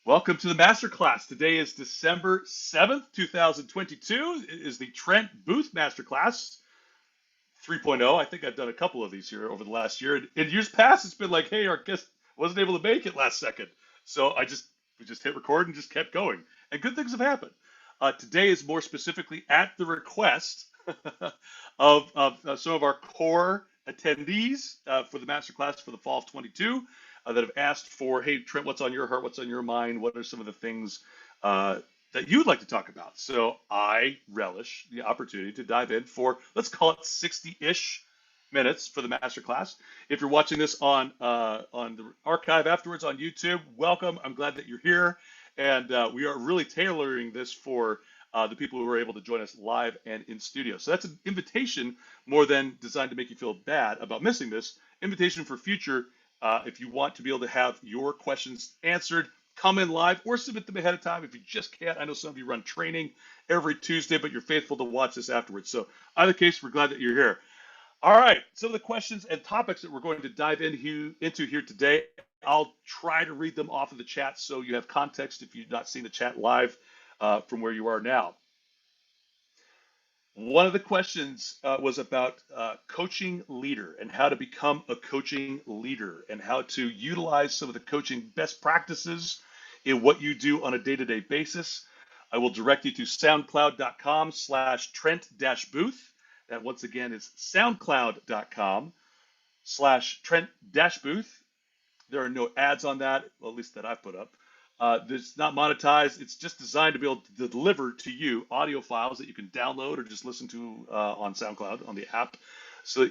Welcome to the Masterclass. Today is December 7th, 2022. It is the Trent Booth Masterclass 3.0. I think I've done a couple of these here over the last year. In years past, it's been like, hey, our guest wasn't able to make it last second. So we just hit record and just kept going. And good things have happened. Today is more specifically at the request of some of our core attendees for the masterclass for the fall of 22 that have asked for, hey, Trent, what's on your heart? What's on your mind? What are some of the things that you'd like to talk about? So I relish the opportunity to dive in for, let's call it 60-ish minutes for the masterclass. If you're watching this on the archive afterwards on YouTube, welcome. I'm glad that you're here. And we are really tailoring this for the people who are able to join us live and in studio. So that's an invitation more than designed to make you feel bad about missing this. Invitation for future, if you want to be able to have your questions answered, come in live or submit them ahead of time if you just can't. I know some of you run training every Tuesday, but you're faithful to watch this afterwards. So either case, we're glad that you're here. All right, some of the questions and topics that we're going to dive into here today, I'll try to read them off of the chat so you have context if you've not seen the chat live from where you are now. One of the questions was about coaching leader and how to become a coaching leader and how to utilize some of the coaching best practices in what you do on a day-to-day basis. I will direct you to soundcloud.com/Trent-Booth. That once again is soundcloud.com/Trent-Booth. There are no ads on that, well, at least that I've put up. It's not monetized. It's just designed to be able to deliver to you audio files that you can download or just listen to on SoundCloud on the app, so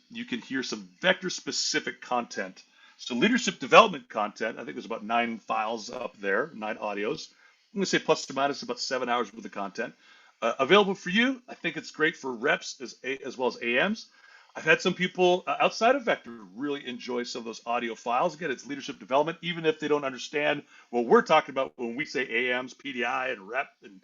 you can hear some vector-specific content. So leadership development content. I think there's about 9 files up there, 9 audios. I'm going to say plus or minus about 7 hours worth of content available for you. I think it's great for reps as well as AMs. I've had some people outside of Vector really enjoy some of those audio files. Again, it's leadership development, even if they don't understand what we're talking about when we say AMs, PDI, and rep and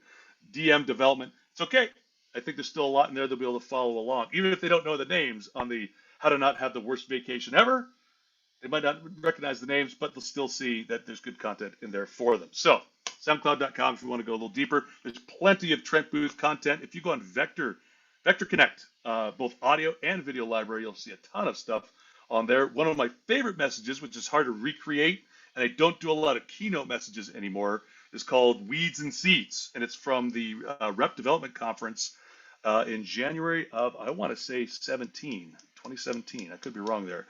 DM development. It's okay. I think there's still a lot in there they'll be able to follow along, even if they don't know the names on the how to not have the worst vacation ever. They might not recognize the names, but they'll still see that there's good content in there for them. So, SoundCloud.com if you want to go a little deeper. There's plenty of Trent Booth content. If you go on Vector Connect, both audio and video library, you'll see a ton of stuff on there. One of my favorite messages, which is hard to recreate, and I don't do a lot of keynote messages anymore, is called Weeds and Seeds. And it's from the Rep Development Conference in January of, I want to say 2017. I could be wrong there.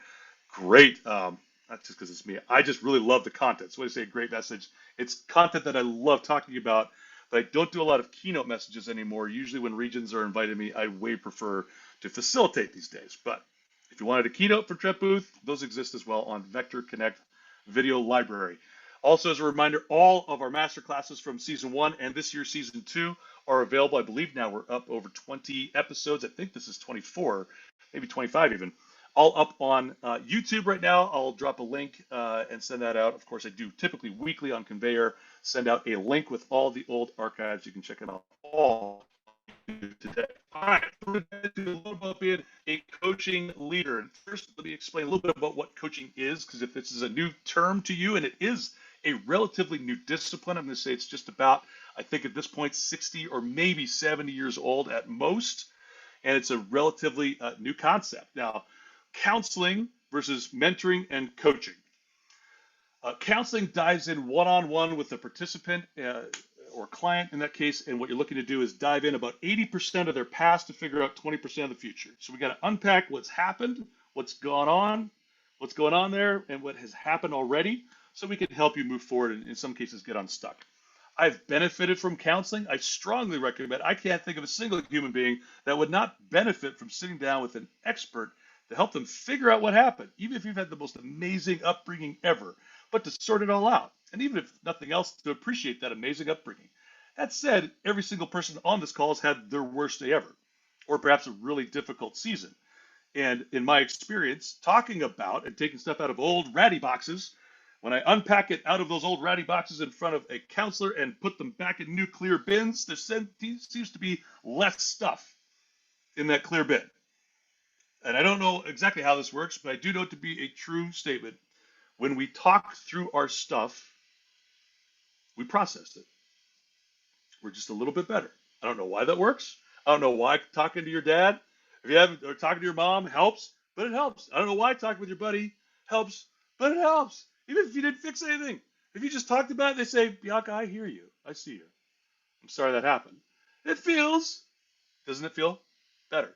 Great. Not just because it's me. I just really love the content. So when I say great message, it's content that I love talking about, but I don't do a lot of keynote messages anymore. Usually when regions are inviting me, I way prefer to facilitate these days. But if you wanted a keynote for Trent Booth, those exist as well on Vector Connect Video Library. Also, as a reminder, all of our master classes from season 1 and this year's season 2 are available. I believe now we're up over 20 episodes. I think this is 24, maybe 25 even. All up on YouTube right now. I'll drop a link and send that out. Of course, I do typically weekly on Conveyor, send out a link with all the old archives. You can check them out all today. All right, we're going to do a little bit about being a coaching leader. And first, let me explain a little bit about what coaching is, because if this is a new term to you, and it is a relatively new discipline, I'm going to say it's just about, I think at this point, 60 or maybe 70 years old at most, and it's a relatively new concept. Now, counseling versus mentoring and coaching. Counseling dives in one-on-one with the participant or client in that case, and what you're looking to do is dive in about 80% of their past to figure out 20% of the future. So we got to unpack what's happened, what's going on there, and what has happened already, so we can help you move forward and in some cases get unstuck. I've benefited from counseling. I strongly recommend. I can't think of a single human being that would not benefit from sitting down with an expert to help them figure out what happened, even if you've had the most amazing upbringing ever, but to sort it all out. And even if nothing else, to appreciate that amazing upbringing. That said, every single person on this call has had their worst day ever, or perhaps a really difficult season. And in my experience, talking about and taking stuff out of old ratty boxes, when I unpack it out of those old ratty boxes in front of a counselor and put them back in new clear bins, there seems to be less stuff in that clear bin. And I don't know exactly how this works, but I do know it to be a true statement. When we talk through our stuff, We process it. We're just a little bit better. I don't know why that works. I don't know why talking to your dad, if you haven't, or talking to your mom helps, but it helps. I don't know why talking with your buddy helps, but it helps. Even if you didn't fix anything, if you just talked about it, they say, Bianca, I hear you. I see you. I'm sorry that happened. It feels, doesn't it feel better?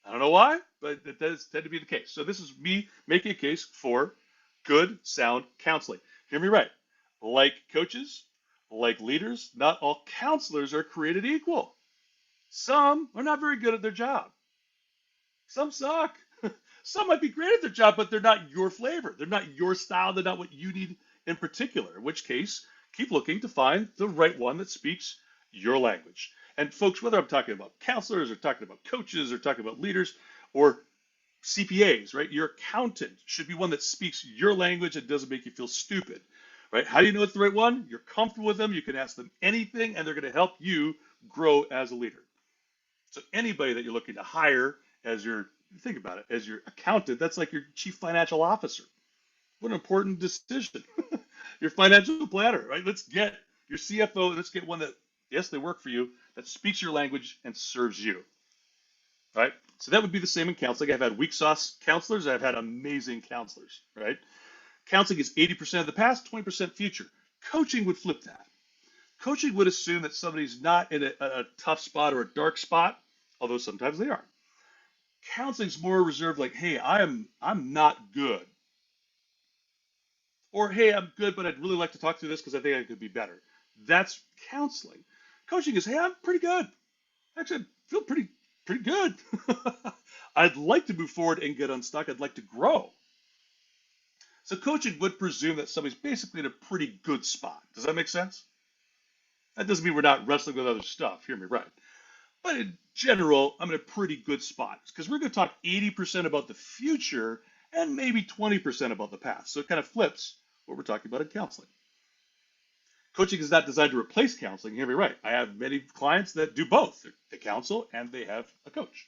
I don't know why, but it does tend to be the case. So this is me making a case for good, sound counseling. Hear me right. Like coaches, like leaders, not all counselors are created equal. Some are not very good at their job. Some suck. Some might be great at their job, but they're not your flavor. They're not your style. They're not what you need in particular, in which case, keep looking to find the right one that speaks your language. And folks, whether I'm talking about counselors or talking about coaches or talking about leaders or CPAs, right? Your accountant should be one that speaks your language and doesn't make you feel stupid, right? How do you know it's the right one? You're comfortable with them. You can ask them anything, and they're going to help you grow as a leader. So anybody that you're looking to hire as your, think about it, as your accountant, that's like your chief financial officer. What an important decision. Your financial planner, right? Let's get your CFO, let's get one that, yes, they work for you, that speaks your language and serves you, right? So that would be the same in counseling. I've had weak sauce counselors. I've had amazing counselors, right? Counseling is 80% of the past, 20% future. Coaching would flip that. Coaching would assume that somebody's not in a tough spot or a dark spot, although sometimes they are. Counseling's more reserved, like, hey, I'm not good. Or, hey, I'm good, but I'd really like to talk through this because I think I could be better. That's counseling. Coaching is, hey, I'm pretty good. Actually, I feel pretty good. I'd like to move forward and get unstuck. I'd like to grow. So coaching would presume that somebody's basically in a pretty good spot. Does that make sense? That doesn't mean we're not wrestling with other stuff. Hear me right. But in general, I'm in a pretty good spot because we're going to talk 80% about the future and maybe 20% about the past. So it kind of flips what we're talking about in counseling. Coaching is not designed to replace counseling. Hear me right. I have many clients that do both. They counsel and they have a coach.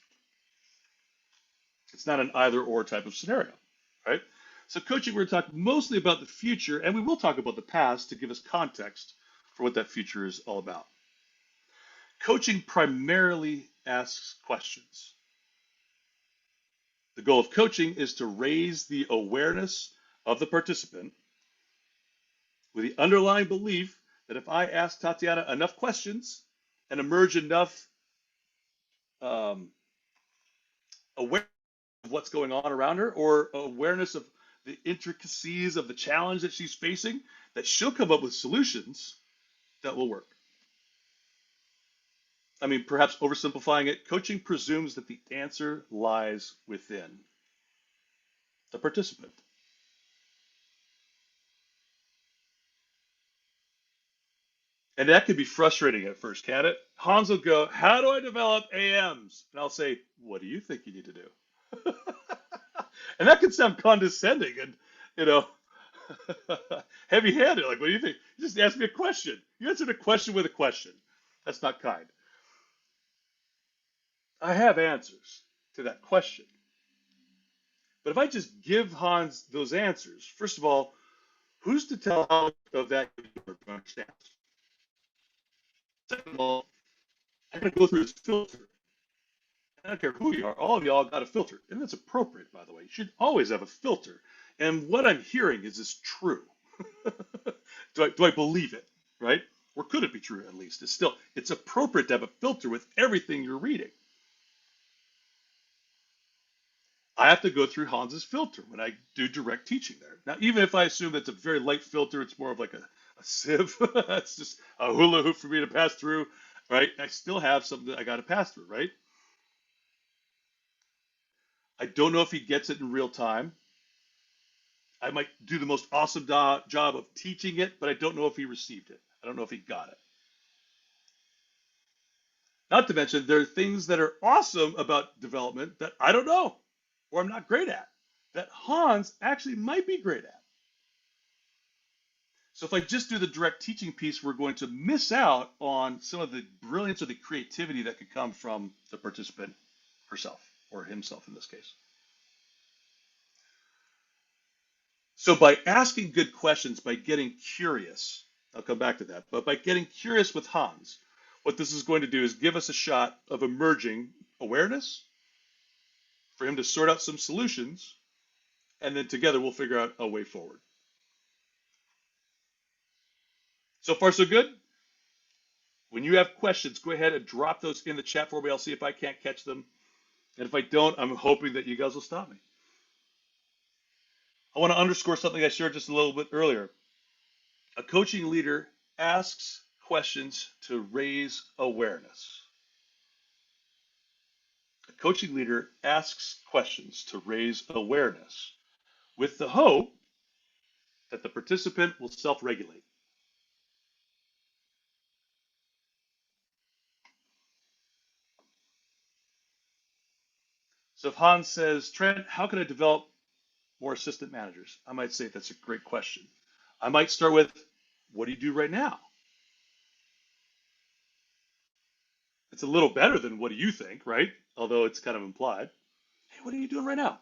It's not an either or type of scenario, right? So coaching, we're going to talk mostly about the future, and we will talk about the past to give us context for what that future is all about. Coaching primarily asks questions. The goal of coaching is to raise the awareness of the participant with the underlying belief that if I ask Tatiana enough questions and emerge enough awareness of what's going on around her or awareness of the intricacies of the challenge that she's facing, that she'll come up with solutions that will work. I mean, perhaps oversimplifying it, coaching presumes that the answer lies within the participant. And that can be frustrating at first, can't it? Hans will go, how do I develop AMs? And I'll say, what do you think you need to do? And that can sound condescending and, you know, heavy-handed. Like, what do you think? You just ask me a question. You answered a question with a question. That's not kind. I have answers to that question. But if I just give Hans those answers, first of all, who's to tell how much of that you understand? Second of all, I gotta go through his filter. I don't care who you are, all of y'all got a filter. And that's appropriate, by the way. You should always have a filter. And what I'm hearing is this true? do I believe it, right? Or could it be true at least? It's appropriate to have a filter with everything you're reading. I have to go through Hans's filter when I do direct teaching there. Now, even if I assume that's a very light filter, it's more of like a sieve. It's just a hula hoop for me to pass through, right? I still have something that I got to pass through, right? I don't know if he gets it in real time. I might do the most awesome job of teaching it, but I don't know if he received it. I don't know if he got it. Not to mention, there are things that are awesome about development that I don't know or I'm not great at, that Hans actually might be great at. So if I just do the direct teaching piece, we're going to miss out on some of the brilliance or the creativity that could come from the participant herself or himself in this case. So by asking good questions, by getting curious I'll come back to that. But by getting curious with Hans, what this is going to do is give us a shot of emerging awareness for him to sort out some solutions, and then together we'll figure out a way forward. So far, so good? When you have questions, go ahead and drop those in the chat for me. I'll see if I can't catch them. And if I don't, I'm hoping that you guys will stop me. I want to underscore something I shared just a little bit earlier. A coaching leader asks questions to raise awareness. A coaching leader asks questions to raise awareness with the hope that the participant will self-regulate. So if Hans says, Trent, how can I develop more assistant managers? I might say that's a great question. I might start with, what do you do right now? It's a little better than what do you think, right? Although it's kind of implied. Hey, what are you doing right now?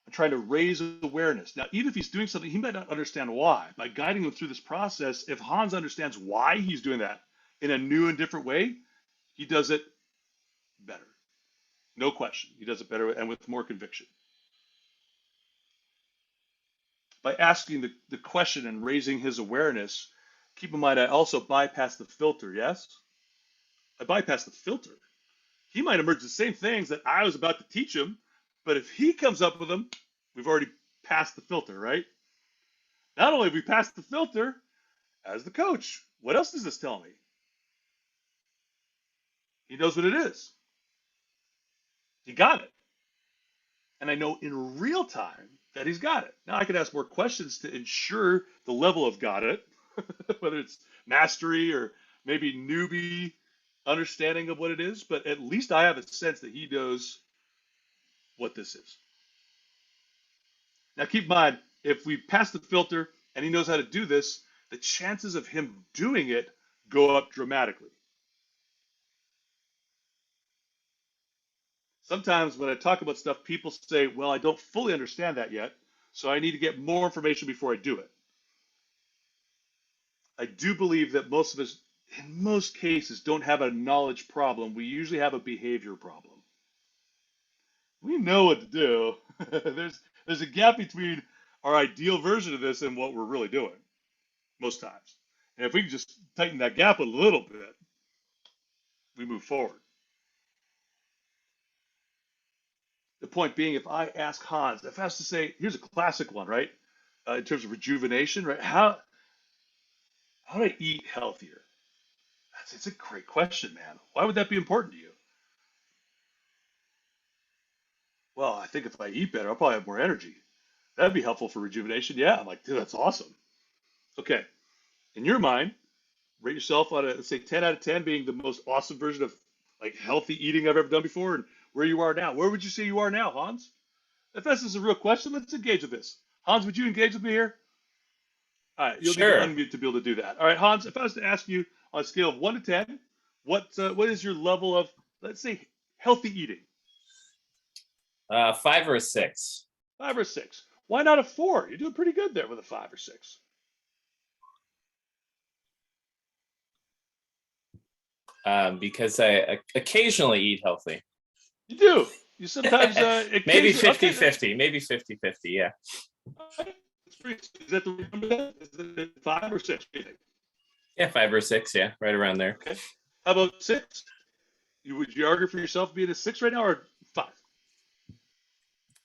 I'm trying to raise awareness. Now, even if he's doing something, he might not understand why. By guiding him through this process, if Hans understands why he's doing that in a new and different way, he does it better. No question. He does it better and with more conviction. By asking the question and raising his awareness, keep in mind I also bypass the filter, yes? I bypass the filter. He might emerge the same things that I was about to teach him, but if he comes up with them, we've already passed the filter, right? Not only have we passed the filter, as the coach, what else does this tell me? He knows what it is. He got it. And I know in real time that he's got it. Now I could ask more questions to ensure the level of got it, whether it's mastery or maybe newbie understanding of what it is, but at least I have a sense that he knows what this is. Now keep in mind, if we pass the filter and he knows how to do this, the chances of him doing it go up dramatically. Sometimes when I talk about stuff, people say, well, I don't fully understand that yet, so I need to get more information before I do it. I do believe that most of us, in most cases, don't have a knowledge problem. We usually have a behavior problem. We know what to do. there's a gap between our ideal version of this and what we're really doing most times. And if we can just tighten that gap a little bit, we move forward. The point being, if I ask Hans, if I have to say, here's a classic one, right? In terms of rejuvenation, right? How do I eat healthier? It's a great question, man. Why would that be important to you? Well, I think if I eat better, I'll probably have more energy. That'd be helpful for rejuvenation. Yeah, I'm like, dude, that's awesome. Okay, in your mind, rate yourself on a, let's say 10 out of 10 being the most awesome version of like healthy eating I've ever done before, and where you are now. Where would you say you are now, Hans? If this is a real question, let's engage with this. Hans, would you engage with me here? All right, you'll need to Sure. unmute to be able to do that. All right, Hans, if I was to ask you on a scale of 1 to 10, what is your level of, let's say, healthy eating? 5 or a 6. 5 or 6. Why not a 4? You're doing pretty good there with a 5 or 6. Because I occasionally eat healthy. You do. You sometimes Maybe occasionally. 50-50. Maybe 50-50, yeah. Okay. Is that the number? Then? Is it 5 or 6? What do you think? Yeah, 5 or 6, yeah, right around there. Okay. How about 6? Would you argue for yourself being a 6 right now or 5?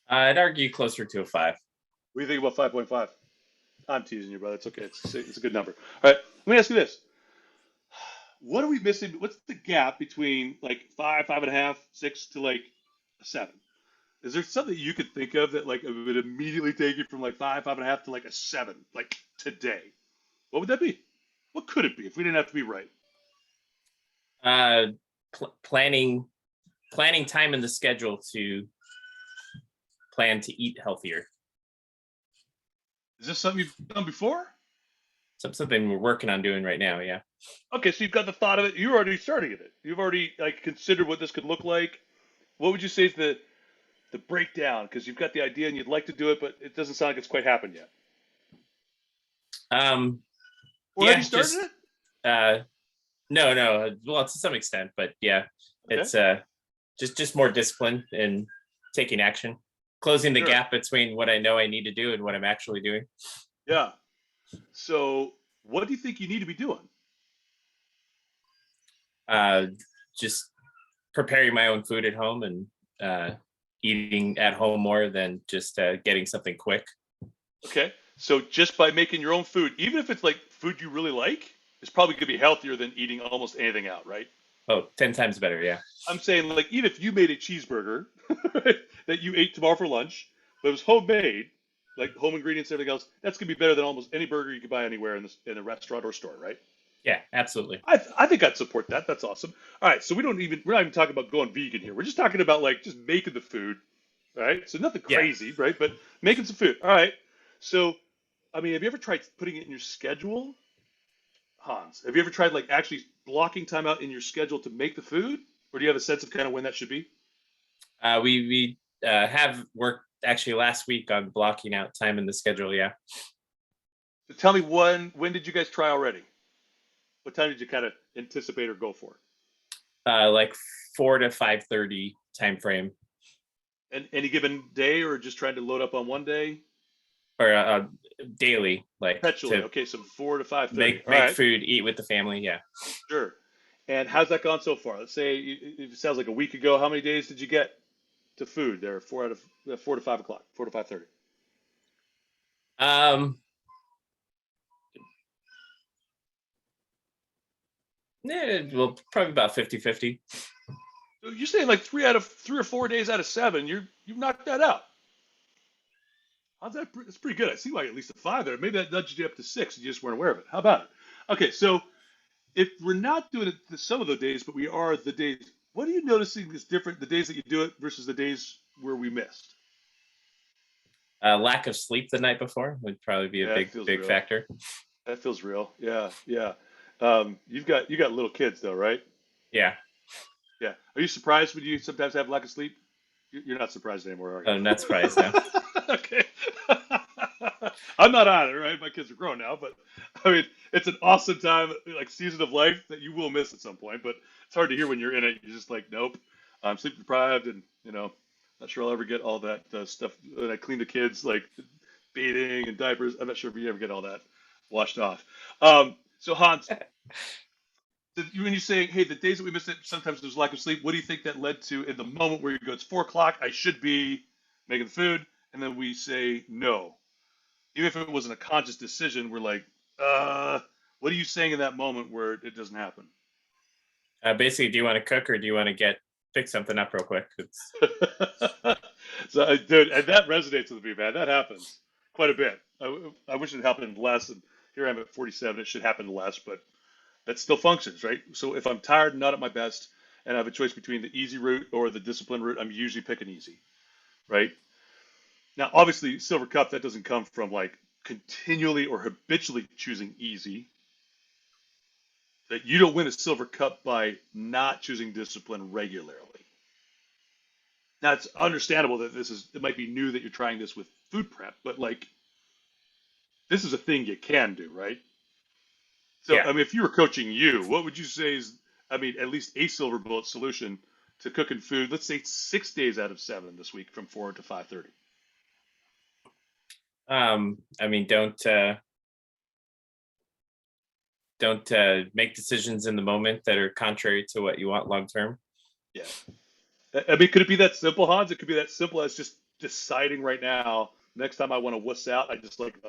I'd argue closer to a 5. What do you think about 5.5? I'm teasing you, brother. It's okay. It's a good number. All right. Let me ask you this. What are we missing? What's the gap between like 5, 5.5, 6 to like a 7? Is there something you could think of that like would immediately take you from like 5, 5.5 to like a 7, like today? What would that be? What could it be if we didn't have to be right? Planning time in the schedule to plan to eat healthier. Is this something you've done before? Something we're working on doing right now, yeah. Okay, so you've got the thought of it. You're already starting it. You've already like considered what this could look like. What would you say is the breakdown? Because you've got the idea and you'd like to do it, but it doesn't sound like it's quite happened yet. Um, Or have you yeah, started just it? uh, no. Well, to some extent, but yeah, Okay, it's just more discipline and taking action, closing the sure. gap between what I know I need to do and what I'm actually doing. Yeah. So what do you think you need to be doing? Uh, just preparing my own food at home and eating at home more than just getting something quick. Okay. So just by making your own food, even if it's like food you really like, it's probably going to be healthier than eating almost anything out, right? Oh, 10 times better. Yeah. I'm saying like even if you made a cheeseburger right, that you ate tomorrow for lunch, but it was homemade, like home ingredients and everything else, that's going to be better than almost any burger you could buy anywhere in this in a restaurant or store, right? Yeah, absolutely. I think I'd support that. That's awesome. All right, so we're not even talking about going vegan here. We're just talking about like just making the food, right? So nothing Yeah. crazy, right? But making some food. All right. So I mean, have you ever tried putting it in your schedule, Hans? Have you ever tried like actually blocking time out in your schedule to make the food, or do you have a sense of kind of when that should be? We have worked actually last week on blocking out time in the schedule. Yeah. So tell me when did you guys try already? What time did you kind of anticipate or go for? Like 4 to 5:30 time frame, And any given day, or just trying to load up on one day? or daily, like Perpetually. to Okay, so 4 to 5:30. make All make right, food, eat with the family. Yeah. sure. And how's that gone so far? Let's say it sounds like a week ago. How many days did you get to food there? 4 to 5 o'clock, 4 to 5:30. Um. Yeah, well, probably about 50-50. So you're saying like 3 or 4 days out of 7, you've knocked that out. How's that? It's pretty good. I see why at least a 5 there. Maybe that nudged you up to 6. And you just weren't aware of it. How about it? Okay, so if we're not doing it some of the days, but we are the days, what are you noticing is different the days that you do it versus the days where we missed? Lack of sleep the night before would probably be a Yeah, that big feels big real. factor. That feels real. Yeah, yeah. You got little kids though, right? Yeah. Yeah. Are you surprised when you sometimes have lack of sleep? You're not surprised anymore, are I'm not surprised now. you? Okay. I'm not on it, right? My kids are grown now, but I mean, it's an awesome time, like season of life that you will miss at some point. But it's hard to hear when you're in it. You're just like, nope, I'm sleep deprived, and not sure I'll ever get all that stuff. When I clean the kids, like bathing and diapers. I'm not sure if you ever get all that washed off. So Hans, when you say, hey, the days that we miss it, sometimes there's lack of sleep. What do you think that led to in the moment where you go, it's 4 o'clock, I should be making the food, and then we say no, even if it wasn't a conscious decision, we're like, what are you saying in that moment where it doesn't happen? Basically, do you want to cook or do you want to get pick something up real quick? It's So, dude, and that resonates with me, man. That happens quite a bit. I wish it happened less, and here I'm at 47. It should happen less, but that still functions, right? So if I'm tired and not at my best, and I have a choice between the easy route or the disciplined route, I'm usually picking easy, right? Now, obviously, silver cup that doesn't come from like continually or habitually choosing easy. That you don't win a silver cup by not choosing discipline regularly. Now, it's understandable that it might be new that you're trying this with food prep, but like this is a thing you can do, right? So, yeah. I mean, if you were coaching you, what would you say is, I mean, at least a silver bullet solution to cooking food? Let's say 6 days out of 7 this week from 4 to 5:30. I mean, don't make decisions in the moment that are contrary to what you want long term. Yeah. I mean, could it be that simple, Hans? It could be that simple as just deciding right now. Next time I want to wuss out, I just like,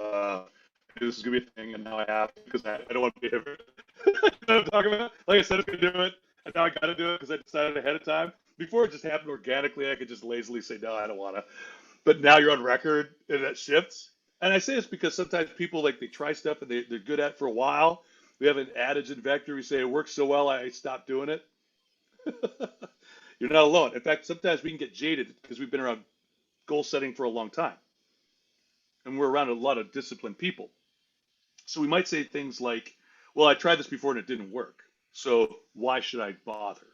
this is gonna be a thing, and now I have to because I don't want to be here. You know what I'm talking about? Like I said, I'm gonna do it, and now I got to do it because I decided ahead of time. Before it just happened organically, I could just lazily say no, I don't want to. But now you're on record, and that shifts. And I say this because sometimes people like they try stuff and they're good at it for a while. We have an adage in Vector. We say it works so well, I stopped doing it. You're not alone. In fact, sometimes we can get jaded because we've been around goal setting for a long time, and we're around a lot of disciplined people. So we might say things like, "Well, I tried this before and it didn't work, so why should I bother?"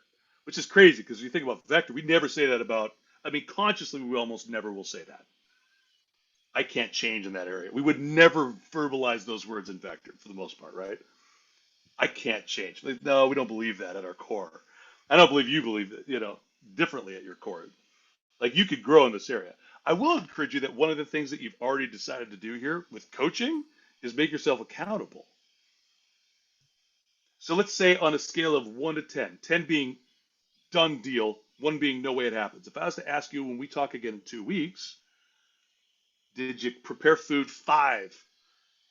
Which is crazy because you think about Vector, we never say that about. I mean, consciously, we almost never will say that. I can't change in that area. We would never verbalize those words in vector for the most part, right? I can't change. Like, no, we don't believe that at our core. I don't believe you believe it, differently at your core. Like you could grow in this area. I will encourage you that one of the things that you've already decided to do here with coaching is make yourself accountable. So let's say on a scale of 1 to 10, 10 being done deal, 1 being no way it happens. If I was to ask you when we talk again in 2 weeks, did you prepare food 5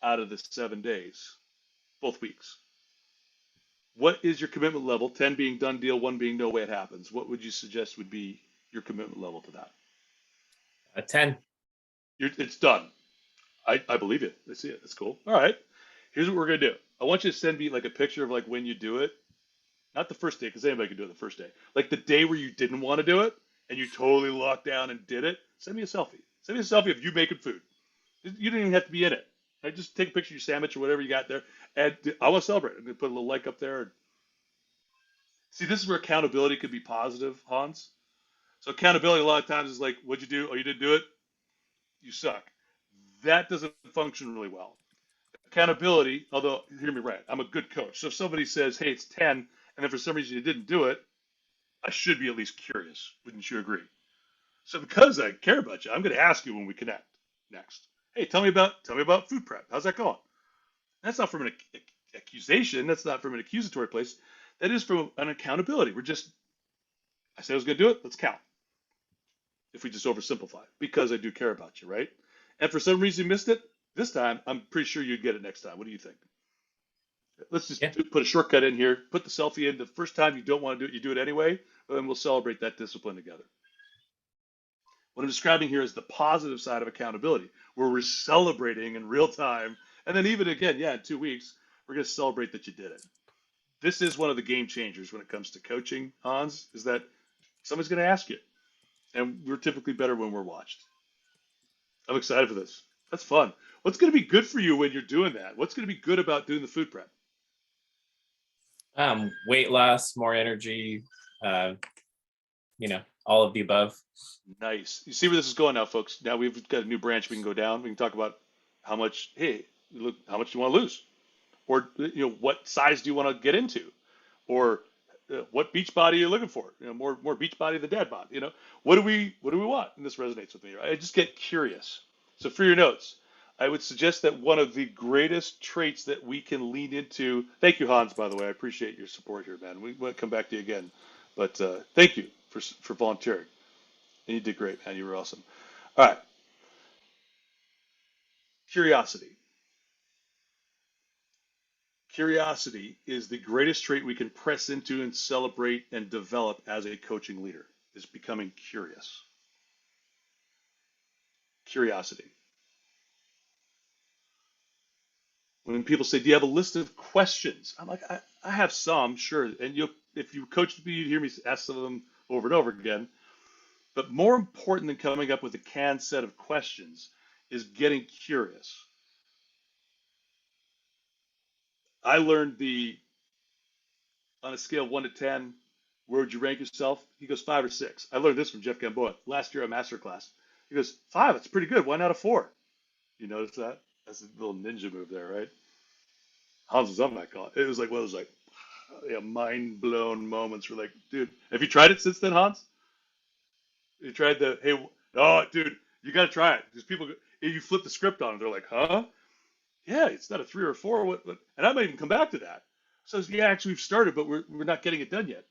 out of the 7 days, both weeks? What is your commitment level? 10 being done deal, 1 being no way it happens. What would you suggest would be your commitment level to that? A 10. It's done. I believe it. I see it. That's cool. All right. Here's what we're gonna do. I want you to send me like a picture of like when you do it. Not the first day, because anybody can do it the first day. Like the day where you didn't want to do it and you totally locked down and did it. Send me a selfie. Send me a selfie of you making food. You didn't even have to be in it. Right? Just take a picture of your sandwich or whatever you got there. And I want to celebrate. I'm gonna put a little like up there. See, this is where accountability could be positive, Hans. So accountability a lot of times is like, what'd you do? Oh, you didn't do it? You suck. That doesn't function really well. Accountability, although hear me right, I'm a good coach. So if somebody says, hey, it's 10, and then for some reason you didn't do it, I should be at least curious. Wouldn't you agree? So because I care about you, I'm going to ask you when we connect next. Hey, tell me about food prep. How's that going? That's not from an accusation. That's not from an accusatory place. That is from an accountability. I said I was going to do it. Let's count. If we just oversimplify, because I do care about you, right? And for some reason you missed it this time, I'm pretty sure you'd get it next time. What do you think? Let's just Yeah. put a shortcut in here. Put the selfie in. The first time you don't want to do it, you do it anyway, and we'll celebrate that discipline together. What I'm describing here is the positive side of accountability, where we're celebrating in real time. And then even again, yeah, in 2 weeks, we're going to celebrate that you did it. This is one of the game changers when it comes to coaching, Hans, is that somebody's going to ask you. And we're typically better when we're watched. I'm excited for this. That's fun. What's going to be good for you when you're doing that? What's going to be good about doing the food prep? Weight loss, more energy, all of the above. Nice. You see where this is going now, folks. Now we've got a new branch we can go down. We can talk about how much, hey, look, how much do you want to lose? Or, what size do you want to get into? Or what beach body are you looking for? More beach body than dad bod. What do we want? And this resonates with me. Right? I just get curious. So for your notes, I would suggest that one of the greatest traits that we can lean into. Thank you, Hans. By the way, I appreciate your support here, man. We might come back to you again, but thank you for volunteering. And you did great, man. You were awesome. All right, curiosity. Curiosity is the greatest trait we can press into and celebrate and develop as a coaching leader, is becoming curious. Curiosity. When people say, do you have a list of questions? I'm like, I have some, sure. And if you coach me, you'd hear me ask some of them over and over again. But more important than coming up with a canned set of questions is getting curious. I learned on a scale of 1 to 10, where would you rank yourself? He goes 5 or 6. I learned this from Jeff Gamboa last year at Masterclass. He goes 5. It's pretty good. Why not a 4? You notice that? That's a little ninja move there, right? Hans was on my call. It was like one of those mind blown moments. Where like, dude, have you tried it since then, Hans? You tried hey, oh, dude, you got to try it because people, you flip the script on them, they're like, huh? Yeah, it's not a 3 or a 4. What? And I might even come back to that. So yeah, actually we've started, but we're not getting it done yet.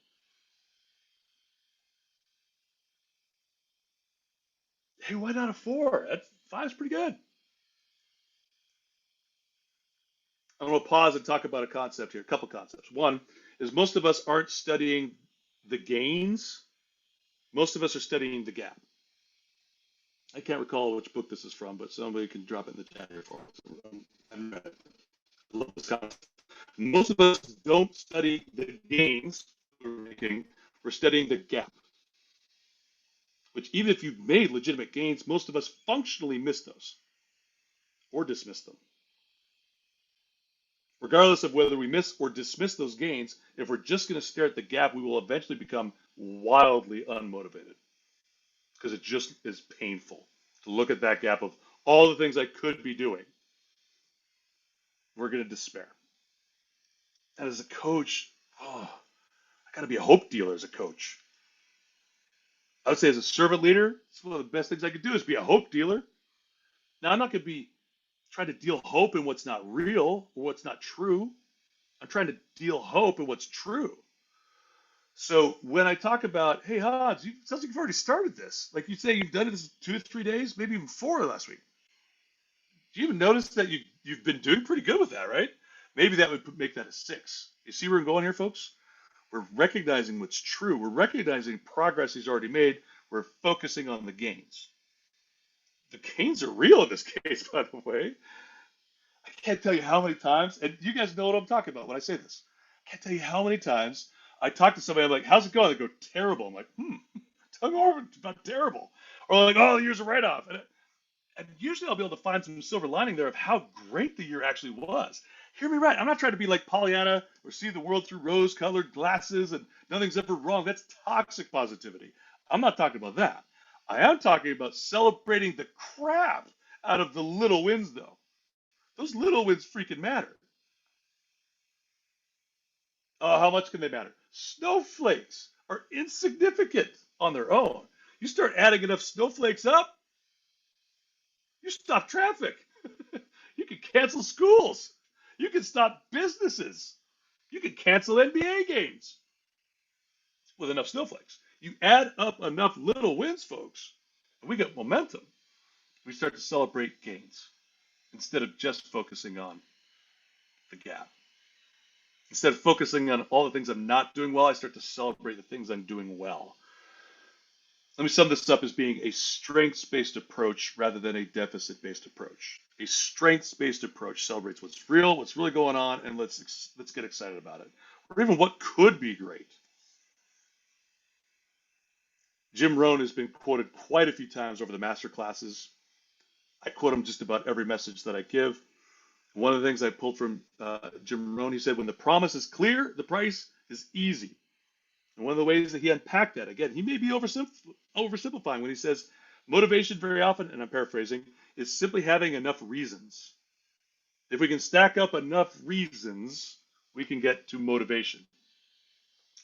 Hey, why not a 4? That's 5's pretty good. I'm going to pause and talk about a concept here, a couple concepts. One is most of us aren't studying the gains. Most of us are studying the gap. I can't recall which book this is from, but somebody can drop it in the chat here for us. I love this concept. Most of us don't study the gains we're making. We're studying the gap, which even if you've made legitimate gains, most of us functionally miss those or dismiss them. Regardless of whether we miss or dismiss those gains, if we're just going to stare at the gap, we will eventually become wildly unmotivated because it just is painful to look at that gap of all the things I could be doing, we're going to despair. And as a coach, oh, I got to be a hope dealer as a coach. I would say as a servant leader, it's one of the best things I could do is be a hope dealer. Now, I'm not going to be trying to deal hope in what's not real or what's not true. I'm trying to deal hope in what's true. So when I talk about, hey, Hans, it sounds like you've already started this. Like you say, you've done it this 2 to 3 days, maybe even 4 last week. Do you even notice that you've been doing pretty good with that, right? Maybe that would make that a 6. You see where I'm going here, folks? We're recognizing what's true. We're recognizing progress he's already made. We're focusing on the gains. The gains are real in this case, by the way. I can't tell you how many times, and you guys know what I'm talking about when I say this. I can't tell you how many times I talk to somebody, I'm like, how's it going? They go, terrible. I'm like, tell me more about terrible. Or like, oh, the year's a write-off. And usually I'll be able to find some silver lining there of how great the year actually was. Hear me right. I'm not trying to be like Pollyanna or see the world through rose-colored glasses and nothing's ever wrong. That's toxic positivity. I'm not talking about that. I am talking about celebrating the crap out of the little wins, though. Those little wins freaking matter. How much can they matter? Snowflakes are insignificant on their own. You start adding enough snowflakes up, you stop traffic. You can cancel schools. You can stop businesses. You can cancel NBA games with enough snowflakes. You add up enough little wins, folks, and we get momentum. We start to celebrate gains instead of just focusing on the gap. Instead of focusing on all the things I'm not doing well, I start to celebrate the things I'm doing well. Let me sum this up as being a strengths-based approach rather than a deficit-based approach. A strengths-based approach celebrates what's real, what's really going on, and let's get excited about it, or even what could be great. Jim Rohn has been quoted quite a few times over the master classes. I quote him just about every message that I give. One of the things I pulled from Jim Rohn, he said, when the promise is clear, the price is easy. And one of the ways that he unpacked that, again, he may be oversimplifying when he says motivation very often, and I'm paraphrasing, is simply having enough reasons. If we can stack up enough reasons, we can get to motivation,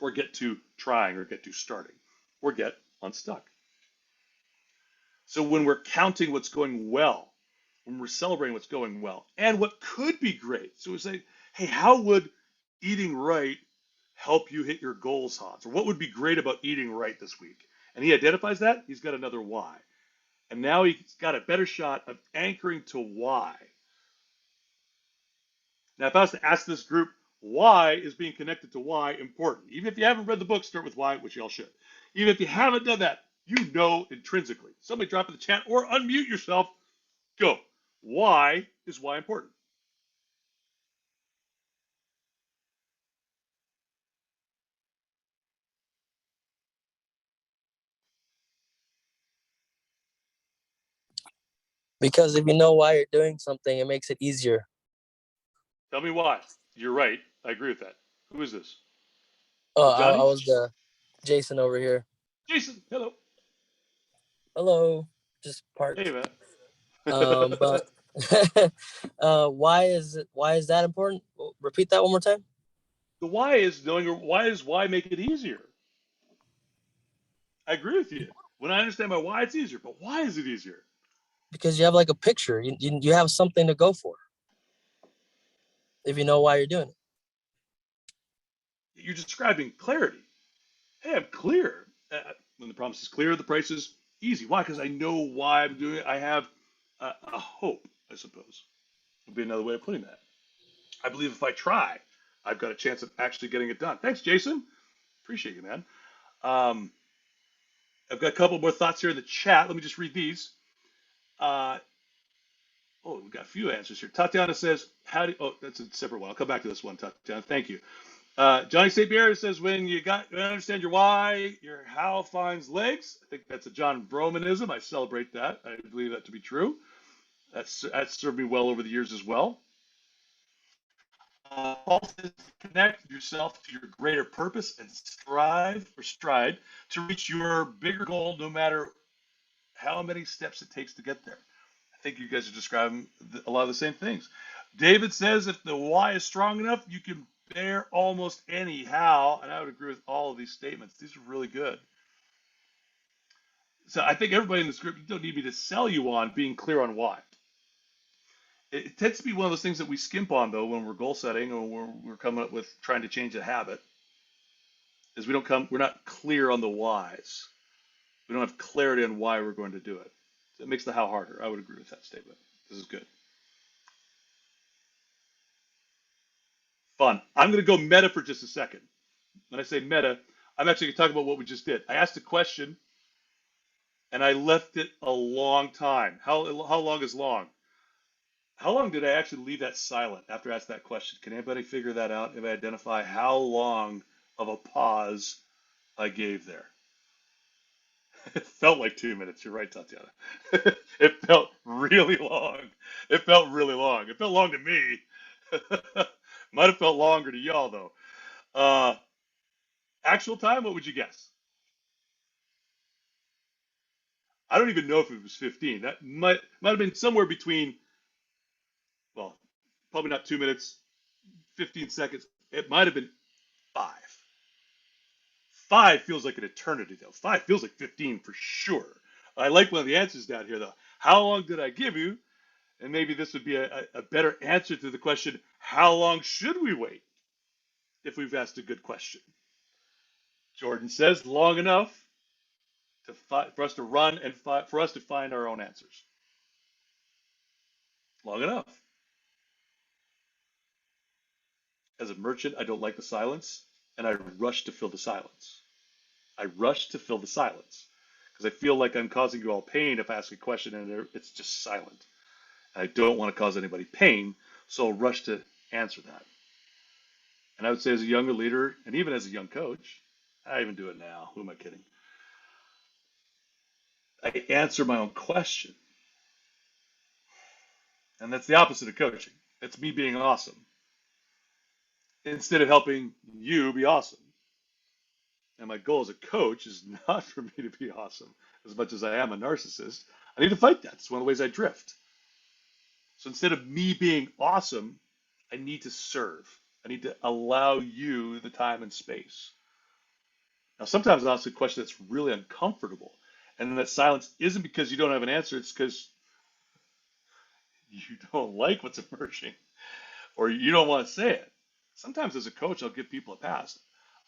or get to trying, or get to starting, or get unstuck. So when we're counting what's going well, when we're celebrating what's going well, and what could be great, so we say, hey, how would eating right help you hit your goals, Hans? Or what would be great about eating right this week? And he identifies that, he's got another why. And now he's got a better shot of anchoring to why. Now, if I was to ask this group, why is being connected to why important? Even if you haven't read the book, start with why, which you all should. Even if you haven't done that, you know intrinsically. Somebody drop in the chat or unmute yourself. Go. Why is why important? Because if you know why you're doing something, it makes it easier. Tell me why. You're right. I agree with that. Who is this? Oh, Johnny? I was Jason over here. Jason, hello. Hello. Just parked. Hey, man. But why is that important? Repeat that one more time. The why is knowing why make it easier. I agree with you. When I understand my why, it's easier. But why is it easier? Because you have like a picture. You have something to go for. If you know why you're doing it. You're describing clarity. Hey, I'm clear. When the promise is clear, the price is easy. Why? Because I know why I'm doing it. I have a hope, I suppose, would be another way of putting that. I believe if I try, I've got a chance of actually getting it done. Thanks, Jason. Appreciate you, man. I've got a couple more thoughts here in the chat. Let me just read these. We've got a few answers here. Tatiana says, that's a separate one. I'll come back to this one, Tatiana. Thank you. Johnny St. Pierre says, when you understand your why, your how finds legs. I think that's a John Bromanism. I celebrate that. I believe that to be true. That's served me well over the years as well. Paul says, connect yourself to your greater purpose and stride to reach your bigger goal, no matter how many steps it takes to get there. I think you guys are describing a lot of the same things. David says if the why is strong enough, you can bear almost any how, and I would agree with all of these statements. These are really good. So I think everybody in this group, you don't need me to sell you on being clear on why. It tends to be one of those things that we skimp on though when we're goal setting or we're coming up with trying to change a habit. Is we're not clear on the whys. We don't have clarity on why we're going to do it. So it makes the how harder. I would agree with that statement. This is good. Fun. I'm going to go meta for just a second. When I say meta, I'm actually going to talk about what we just did. I asked a question and I left it a long time. How long is long? How long did I actually leave that silent after I asked that question? Can anybody figure that out? If I identify how long of a pause I gave there? It felt like 2 minutes. You're right, Tatiana. It felt really long. It felt really long. It felt long to me. Might have felt longer to y'all though. Uh, Actual time, what would you guess? I don't even know if it was 15. That might have been somewhere between, well, probably not 2 minutes, 15 seconds. It might have been 5. 5 feels like an eternity though. 5 feels like 15 for sure. I like one of the answers down here though. How long did I give you? And maybe this would be a better answer to the question, how long should we wait if we've asked a good question? Jordan says long enough for us to run and for us to find our own answers. Long enough. As a merchant, I don't like the silence, and I rush to fill the silence. I rush to fill the silence because I feel like I'm causing you all pain if I ask a question and it's just silent. And I don't want to cause anybody pain, so I'll rush to answer that. And I would say as a younger leader, and even as a young coach, I even do it now. Who am I kidding? I answer my own question. And that's the opposite of coaching. It's me being awesome instead of helping you be awesome. And my goal as a coach is not for me to be awesome as much as I am a narcissist. I need to fight that. It's one of the ways I drift. So instead of me being awesome, I need to serve. I need to allow you the time and space. Now, sometimes I'll ask a question that's really uncomfortable. And then that silence isn't because you don't have an answer, it's because you don't like what's emerging or you don't want to say it. Sometimes as a coach, I'll give people a pass.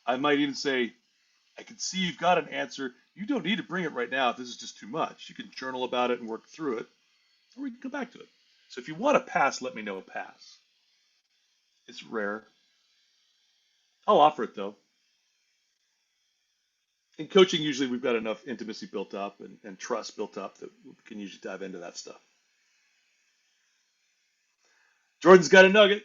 I might even say, I can see you've got an answer. You don't need to bring it right now if this is just too much. You can journal about it and work through it, or we can come back to it. So if you want a pass, let me know a pass. It's rare. I'll offer it though. In coaching, usually we've got enough intimacy built up and trust built up that we can usually dive into that stuff. Jordan's got a nugget.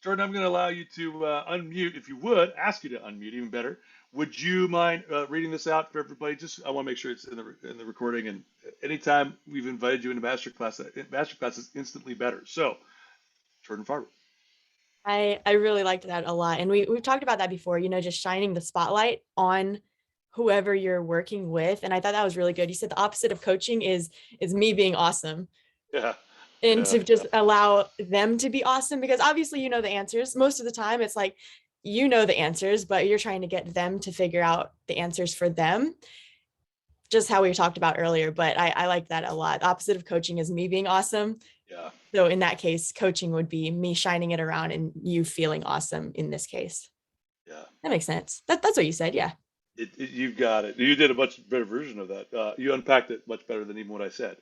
Jordan, I'm going to allow you to unmute, if you would, ask you to unmute, even better. Would you mind reading this out for everybody? Just I want to make sure it's in the recording. And anytime we've invited you into Masterclass, Masterclass is instantly better. So, Jordan Farber. I really liked that a lot. And we've talked about that before, just shining the spotlight on whoever you're working with. And I thought that was really good. You said the opposite of coaching is me being awesome. Yeah. And to just allow them to be awesome, because obviously you know the answers. Most of the time it's like you know the answers, but you're trying to get them to figure out the answers for them. Just how we talked about earlier, but I like that a lot. The opposite of coaching is me being awesome. Yeah. So in that case, coaching would be me shining it around and you feeling awesome in this case. Yeah. That makes sense. That's what you said. Yeah. You've got it. You did a much better version of that. You unpacked it much better than even what I said.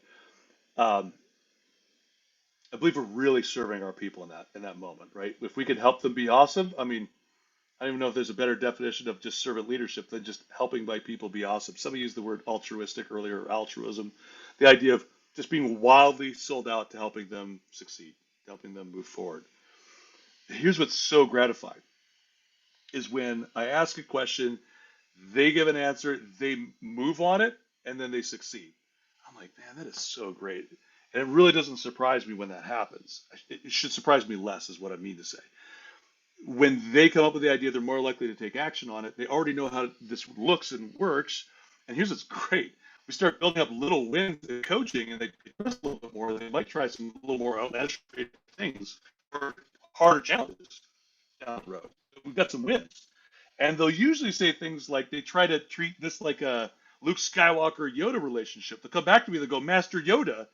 I believe we're really serving our people in that moment, right? If we can help them be awesome, I mean, I don't even know if there's a better definition of just servant leadership than just helping my people be awesome. Somebody used the word altruistic earlier, altruism, the idea of just being wildly sold out to helping them succeed, helping them move forward. Here's what's so gratifying is when I ask a question, they give an answer, they move on it, and then they succeed. I'm like, man, that is so great. And it really doesn't surprise me when that happens. It should surprise me less, is what I mean to say. When they come up with the idea, they're more likely to take action on it. They already know how this looks and works. And here's what's great. we start building up little wins in coaching, and they trust a little bit more. They might try some little more outlandish things or harder challenges down the road. We've got some wins, and they'll usually say things like they try to treat this like a Luke Skywalker Yoda relationship. They'll come back to me. They'll go, Master Yoda,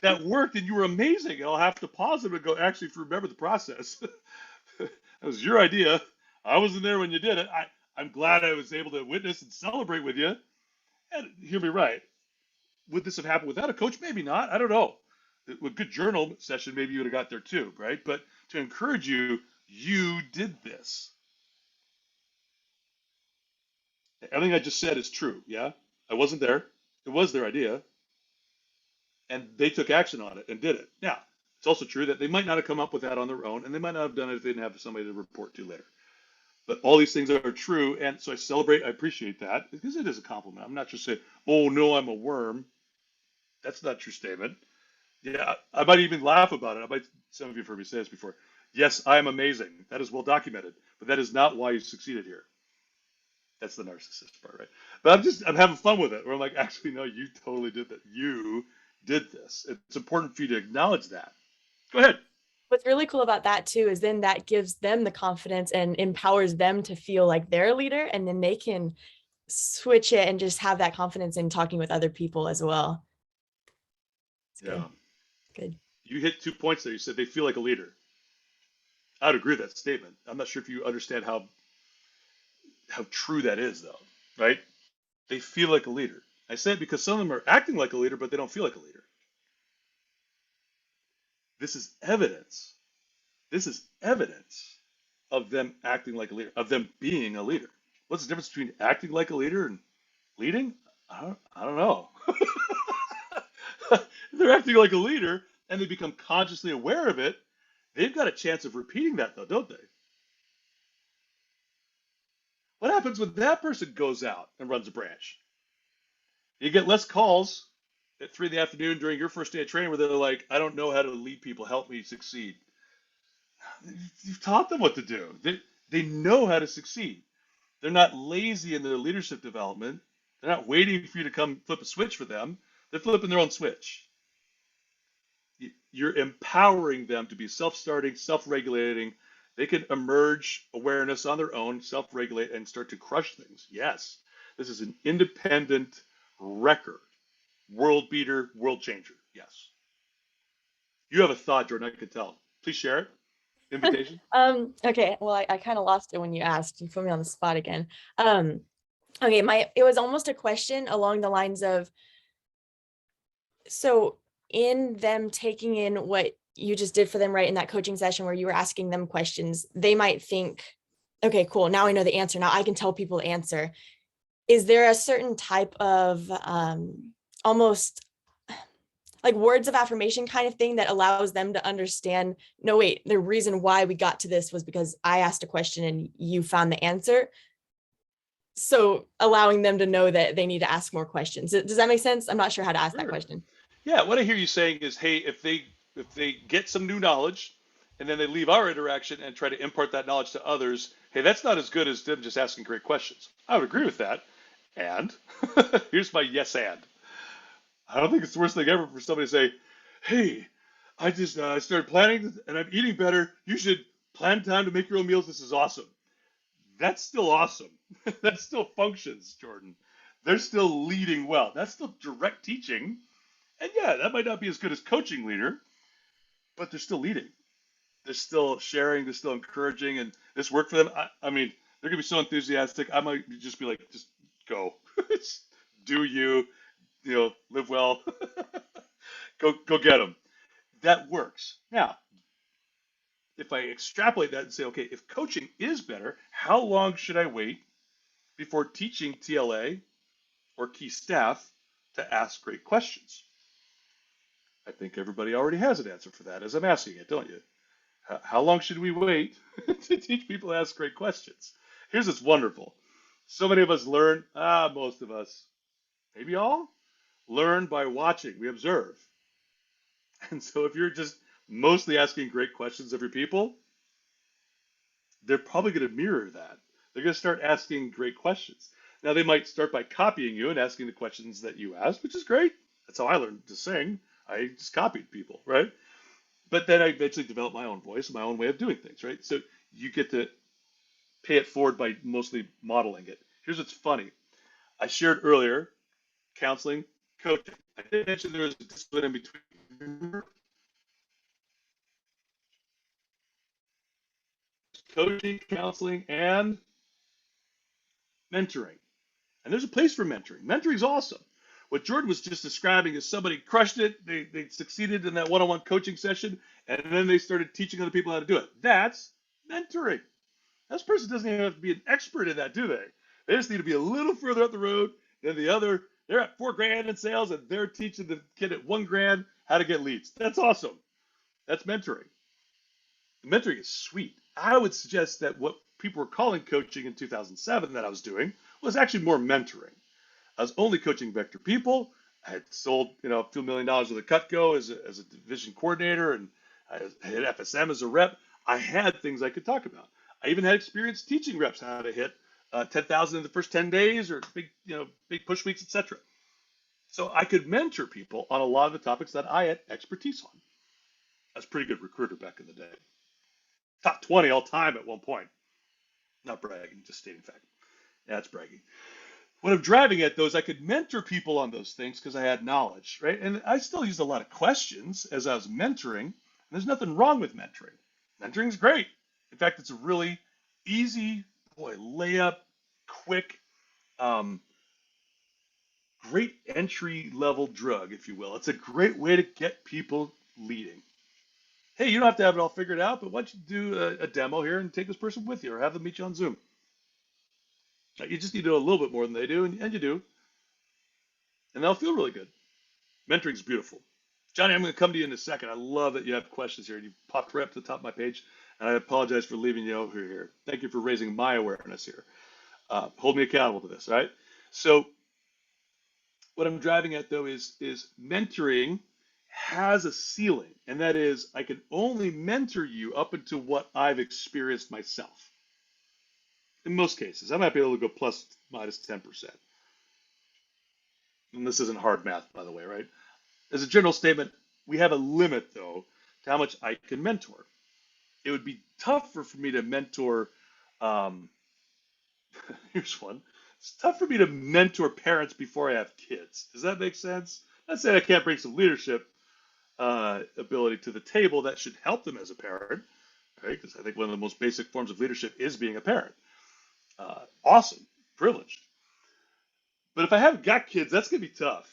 that worked, and you were amazing. And I'll have to pause them and go, actually, if you remember the process, that was your idea. I wasn't there when you did it. I'm glad I was able to witness and celebrate with you. And hear me right. Would this have happened without a coach? Maybe not. I don't know. With a good journal session, maybe you would have got there too, right? But to encourage you, you did this. Everything I just said is true. Yeah, I wasn't there. It was their idea, and they took action on it and did it. Now, it's also true that they might not have come up with that on their own, and they might not have done it if they didn't have somebody to report to later. But all these things are true, and so I celebrate. I appreciate that because it is a compliment. I'm not just saying, "Oh no, I'm a worm." That's not a true statement. Yeah, I might even laugh about it. Some of you have heard me say this before. Yes, I am amazing. That is well documented, but that is not why you succeeded here. That's the narcissist part, right? But I'm having fun with it. Where I'm like, actually, no, you totally did that. You did this. It's important for you to acknowledge that. Go ahead. What's really cool about that too is then that gives them the confidence and empowers them to feel like they're a leader, and then they can switch it and just have that confidence in talking with other people as well. It's Yeah. good. You hit 2 points there. You said they feel like a leader. I would agree with that statement. I'm not sure if you understand how true that is, though, right? They feel like a leader. I say it because some of them are acting like a leader, but they don't feel like a leader. This is evidence. This is evidence of them acting like a leader, of them being a leader. What's the difference between acting like a leader and leading? I don't know. They're acting like a leader and they become consciously aware of it. They've got a chance of repeating that, though, don't they? What happens when that person goes out and runs a branch? You get less calls at 3 in the afternoon during your first day of training where they're like, I don't know how to lead people. Help me succeed. You've taught them what to do. They know how to succeed. They're not lazy in their leadership development. They're not waiting for you to come flip a switch for them. They're flipping their own switch. You're empowering them to be self-starting, self-regulating. They can emerge awareness on their own, self-regulate, and start to crush things. Yes, this is an independent record. World beater, world changer. Yes. You have a thought, Jordan. I can tell. Please share it. Invitation. Okay. Well, I kind of lost it when you asked. You put me on the spot again. Okay, it was almost a question along the lines of, so in them taking in what you just did for them, right, in that coaching session where you were asking them questions, they might think, okay, cool, now I know the answer. Now I can tell people the answer. Is there a certain type of almost like words of affirmation kind of thing that allows them to understand, no, wait, the reason why we got to this was because I asked a question and you found the answer? So allowing them to know that they need to ask more questions. Does that make sense? I'm not sure how to ask that Sure. question. Yeah, what I hear you saying is, hey, if they get some new knowledge and then they leave our interaction and try to impart that knowledge to others, hey, that's not as good as them just asking great questions. I would agree with that. And here's my yes and. I don't think it's the worst thing ever for somebody to say, hey, I just started planning and I'm eating better. You should plan time to make your own meals. This is awesome. That's still awesome. That still functions, Jordan. They're still leading well. That's still direct teaching. And yeah, that might not be as good as coaching leader, but they're still leading. They're still sharing. They're still encouraging. And this worked for them. I mean, they're going to be so enthusiastic. I might just be like, just go. Do you, live well. Go get them. That works. Now, if I extrapolate that and say, okay, if coaching is better, how long should I wait before teaching TLA or key staff to ask great questions? I think everybody already has an answer for that as I'm asking it, don't you? How long should we wait to teach people to ask great questions? Here's what's wonderful. So many of us learn, most of us, maybe all, learn by watching. We observe. And so if you're just mostly asking great questions of your people, they're probably going to mirror that. They're going to start asking great questions. Now they might start by copying you and asking the questions that you asked, which is great. That's how I learned to sing. I just copied people, right? But then I eventually developed my own voice, my own way of doing things, right? So you get to pay it forward by mostly modeling it. Here's what's funny. I shared earlier counseling, coaching. I did mention there was a discipline in between. Coaching, counseling, and mentoring. And there's a place for mentoring. Mentoring is awesome. What Jordan was just describing is somebody crushed it, they succeeded in that one-on-one coaching session, and then they started teaching other people how to do it. That's mentoring. This person doesn't even have to be an expert in that, do they? They just need to be a little further up the road than the other. They're at $4,000 in sales, and they're teaching the kid at $1,000 how to get leads. That's awesome. That's mentoring. Mentoring is sweet. I would suggest that what people were calling coaching in 2007 that I was doing was actually more mentoring. I was only coaching vector people. I had sold, a few $1 million with a Cutco as a division coordinator, and I had FSM as a rep. I had things I could talk about. I even had experience teaching reps how to hit 10,000 in the first 10 days, or big push weeks, etc. So I could mentor people on a lot of the topics that I had expertise on. I was a pretty good recruiter back in the day. Top 20 all time at one point. Not bragging, just stating fact. Yeah, it's bragging. What I'm driving at, though, is I could mentor people on those things because I had knowledge, right? And I still used a lot of questions as I was mentoring. And there's nothing wrong with mentoring. Mentoring is great. In fact, it's a really easy, layup, quick, great entry level drug, if you will. It's a great way to get people leading. Hey, you don't have to have it all figured out, but why don't you do a demo here and take this person with you, or have them meet you on Zoom? You just need to know a little bit more than they do, and you do, and they'll feel really good. Mentoring is beautiful. Johnny, I'm going to come to you in a second. I love that you have questions here. You popped right up to the top of my page, and I apologize for leaving you over here. Thank you for raising my awareness here. Hold me accountable to this, all right? So what I'm driving at, though, is mentoring has a ceiling, and that is I can only mentor you up into what I've experienced myself. In most cases, I might be able to go plus minus 10%. And this isn't hard math, by the way, right? As a general statement, we have a limit, though, to how much I can mentor. It would be tougher for me to mentor, here's one. It's tough for me to mentor parents before I have kids. Does that make sense? Not saying I can't bring some leadership ability to the table that should help them as a parent, right? Because I think one of the most basic forms of leadership is being a parent. Awesome, privileged. But if I haven't got kids, that's going to be tough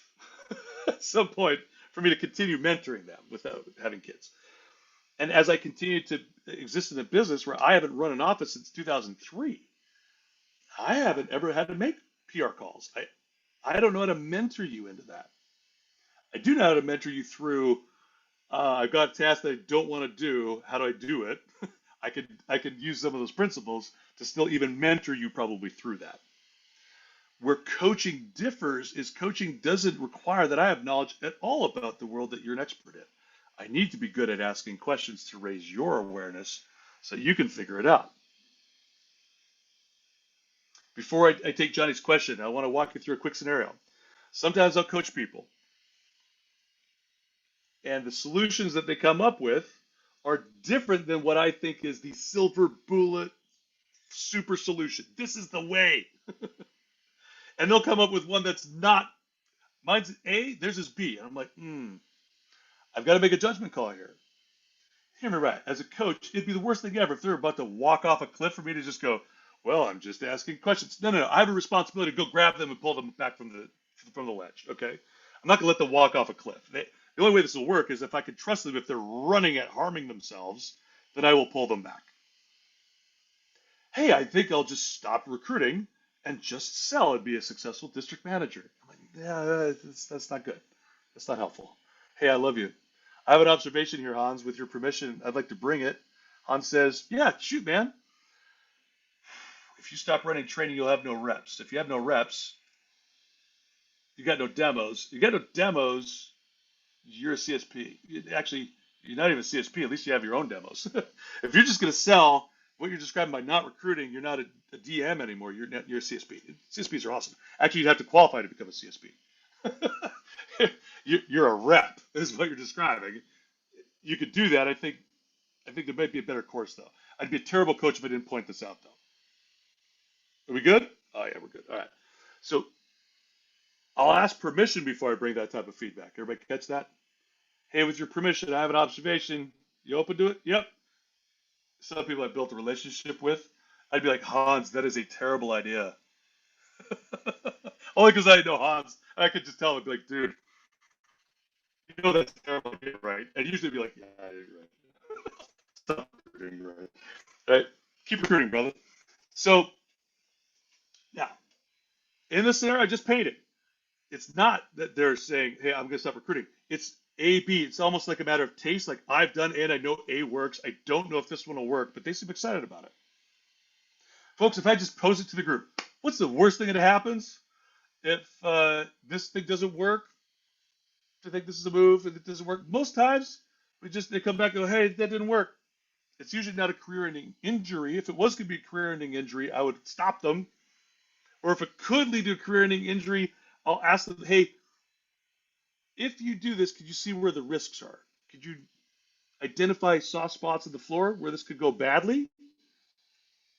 at some point for me to continue mentoring them without having kids. And as I continue to exist in a business where I haven't run an office since 2003, I haven't ever had to make PR calls. I don't know how to mentor you into that. I do know how to mentor you through I've got a task that I don't want to do. How do I do it? I could use some of those principles to still even mentor you probably through that. Where coaching differs is coaching doesn't require that I have knowledge at all about the world that you're an expert in. I need to be good at asking questions to raise your awareness so you can figure it out. Before I take Johnny's question, I want to walk you through a quick scenario. Sometimes I'll coach people, and the solutions that they come up with are different than what I think is the silver bullet super solution. This is the way. And they'll come up with one that's not, mine's A, theirs is B. And I'm like, I've got to make a judgment call here. Hear me right. As a coach, it'd be the worst thing ever if they're about to walk off a cliff for me to just go, well, I'm just asking questions. No. I have a responsibility to go grab them and pull them back from the ledge, okay? I'm not going to let them walk off a cliff. The only way this will work is if I can trust them if they're running at harming themselves, then I will pull them back. Hey, I think I'll just stop recruiting and just sell and be a successful district manager. I'm like, yeah, that's not good. That's not helpful. Hey, I love you. I have an observation here, Hans. With your permission, I'd like to bring it. Hans says, yeah, shoot, man. If you stop running training, you'll have no reps. If you have no reps, you got no demos. You got no demos, you're a CSP. Actually, you're not even a CSP. At least you have your own demos. If you're just going to sell what you're describing by not recruiting, you're not a DM anymore. You're a CSP. CSPs are awesome. Actually, you'd have to qualify to become a CSP. You're a rep, is what you're describing. You could do that. I think there might be a better course though. I'd be a terrible coach if I didn't point this out though. Are we good? Oh yeah, we're good. All right. So I'll ask permission before I bring that type of feedback. Everybody catch that? Hey, with your permission, I have an observation. You open to it? Yep. Some people I've built a relationship with, I'd be like, Hans, that is a terrible idea. Only because I know Hans. I could just tell him, be like, dude, you know that's a terrible idea, right? And usually be like, yeah, you're right. Stop recruiting, you're right. Right? Keep recruiting, brother. So now, in the scenario I just painted, it's not that they're saying, hey, I'm going to stop recruiting. It's A, B. It's almost like a matter of taste. Like I've done A and I know A works. I don't know if this one will work, but they seem excited about it. Folks, if I just pose it to the group, what's the worst thing that happens if this thing doesn't work? If I think this is a move and it doesn't work, most times they come back and go, hey, that didn't work. It's usually not a career-ending injury. If it was going to be a career-ending injury, I would stop them. Or if it could lead to a career-ending injury, I'll ask them, hey, if you do this, could you see where the risks are? Could you identify soft spots in the floor where this could go badly?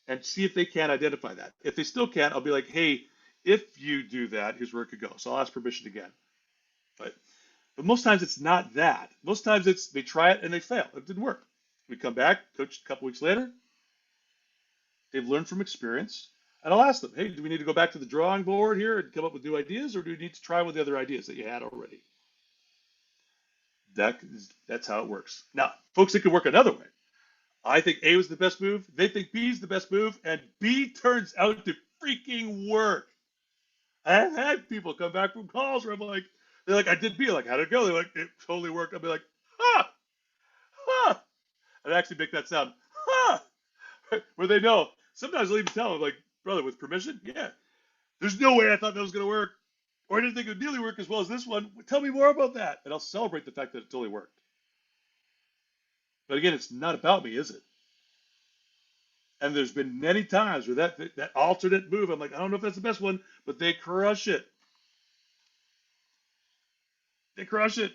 And see if they can identify that. If they still can't, I'll be like, hey, if you do that, here's where it could go. So I'll ask permission again. But most times it's not that. Most times it's they try it and they fail. It didn't work. We come back, coach a couple weeks later. They've learned from experience. And I'll ask them, hey, do we need to go back to the drawing board here and come up with new ideas, or do we need to try with the other ideas that you had already? That's how it works. Now, folks, it could work another way. I think A was the best move. They think B is the best move, and B turns out to freaking work. I've had people come back from calls where I'm like, they're like, I did B. Like, how did it go? They're like, it totally worked. I'll be like, ha, ha. I'd actually make that sound, ha, where they know. Sometimes I'll even tell them, like, brother, with permission, yeah. There's no way I thought that was going to work. Or I didn't think it would nearly work as well as this one. Tell me more about that. And I'll celebrate the fact that it totally worked. But again, it's not about me, is it? And there's been many times where that alternate move, I'm like, I don't know if that's the best one, but they crush it. They crush it.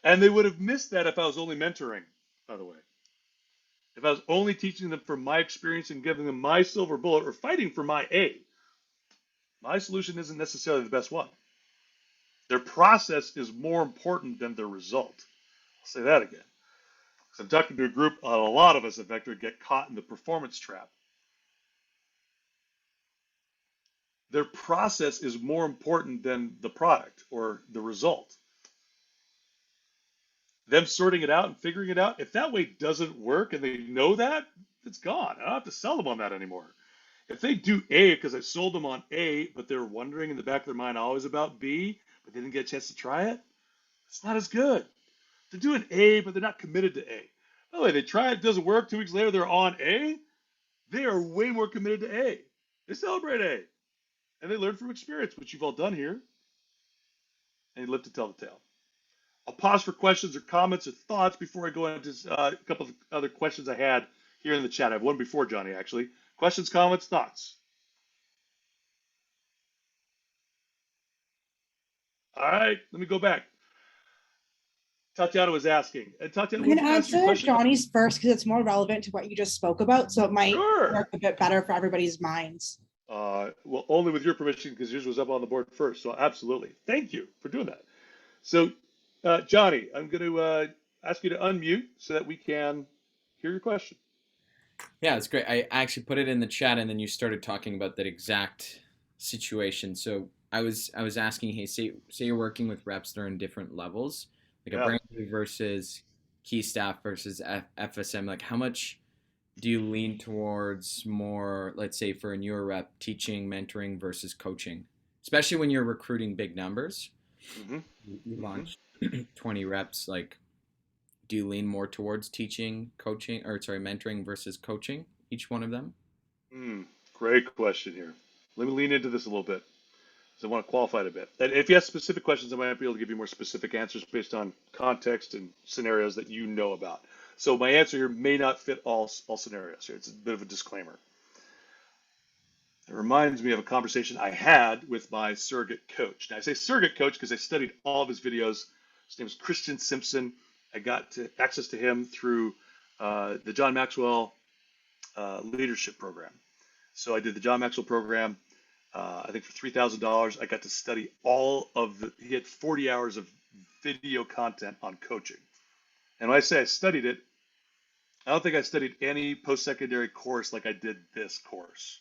And they would have missed that if I was only mentoring, by the way. If I was only teaching them from my experience and giving them my silver bullet or fighting for my A, my solution isn't necessarily the best one. Their process is more important than their result. I'll say that again. So I'm talking to a group, a lot of us at Vector get caught in the performance trap. Their process is more important than the product or the result. Them sorting it out and figuring it out, if that way doesn't work and they know that, it's gone. I don't have to sell them on that anymore. If they do A because I sold them on A, but they're wondering in the back of their mind always about B, but they didn't get a chance to try it, it's not as good. They're doing A, but they're not committed to A. By the way, they try it, doesn't work. 2 weeks later, they're on A. They are way more committed to A. They celebrate A. And they learn from experience, which you've all done here. And they live to tell the tale. I'll pause for questions or comments or thoughts before I go into a couple of other questions I had here in the chat. I have one before Johnny, actually. Questions, comments, thoughts? All right, let me go back. Tatiana was asking. And Tatiana, I'm going to ask your answer question? Johnny's first because it's more relevant to what you just spoke about. So it might Sure. work a bit better for everybody's minds. Well, only with your permission because yours was up on the board first. So absolutely. Thank you for doing that. So, Johnny, I'm going to ask you to unmute so that we can hear your question. Yeah, it's great. I actually put it in the chat, and then you started talking about that exact situation. So I was asking, hey, say you're working with reps that are in different levels, like a brand new versus key staff versus FSM. Like, how much do you lean towards more, let's say, for a newer rep, teaching, mentoring versus coaching, especially when you're recruiting big numbers? Mm-hmm. You launched 20 reps, like. Do you lean more towards teaching, coaching, or sorry, mentoring versus coaching, each one of them? Great question here. Let me lean into this a little bit, because I want to qualify it a bit. And if you have specific questions, I might be able to give you more specific answers based on context and scenarios that you know about. So my answer here may not fit all scenarios here. It's a bit of a disclaimer. It reminds me of a conversation I had with my surrogate coach. Now I say surrogate coach because I studied all of his videos. His name is Christian Simpson. I got access to him through the John Maxwell leadership program. So I did the John Maxwell program. I think for $3,000, I got to study all of he had 40 hours of video content on coaching. And when I say I studied it, I don't think I studied any post-secondary course like I did this course.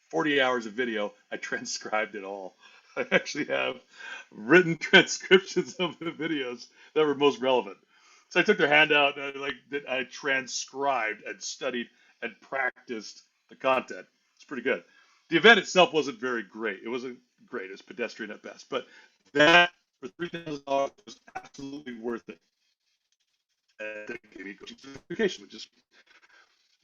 40 hours of video, I transcribed it all. I actually have written transcriptions of the videos that were most relevant. So I took their handout and I transcribed and studied and practiced the content. It's pretty good. The event itself wasn't very great. It wasn't great. It was pedestrian at best. But that for $3,000 was absolutely worth it. And it gave me coaching certification, which is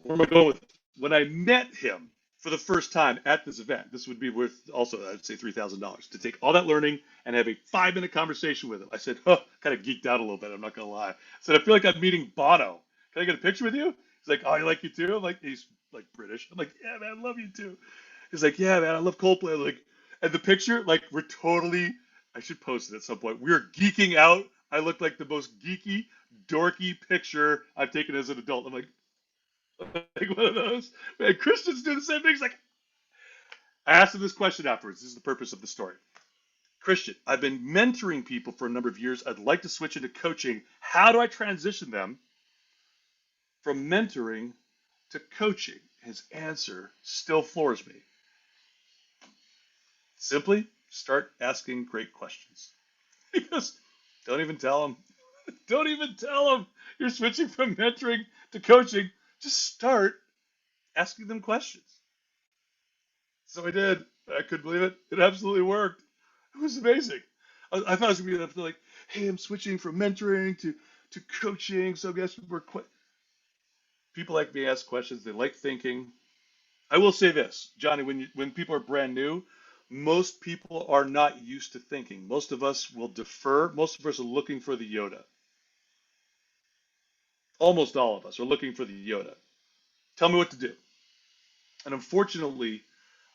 where am I going with it? When I met him for the first time at this event, this would be worth also, I'd say $3,000 to take all that learning and have a 5-minute conversation with him. I said, oh, kind of geeked out a little bit. I'm not going to lie. I said, I feel like I'm meeting Bono. Can I get a picture with you? He's like, oh, I like you too. I'm like, he's like British. I'm like, yeah, man, I love you too. He's like, yeah, man, I love Coldplay. I'm like, and the picture, like, we're totally, I should post it at some point. We're geeking out. I look like the most geeky, dorky picture I've taken as an adult. I'm like one of those. Man, Christians do the same things. Like, I asked him this question afterwards. This is the purpose of the story. Christian, I've been mentoring people for a number of years. I'd like to switch into coaching. How do I transition them from mentoring to coaching? His answer still floors me. Simply start asking great questions. He goes, don't even tell him. Don't even tell him you're switching from mentoring to coaching. Just start asking them questions. So I did. I couldn't believe it. It absolutely worked. It was amazing. I thought it was going to be like, hey, I'm switching from mentoring to coaching. So I guess people like me ask questions. They like thinking. I will say this, Johnny, when people are brand new, most people are not used to thinking. Most of us will defer. Most of us are looking for the Yoda. Almost all of us are looking for the Yoda. Tell me what to do. And unfortunately,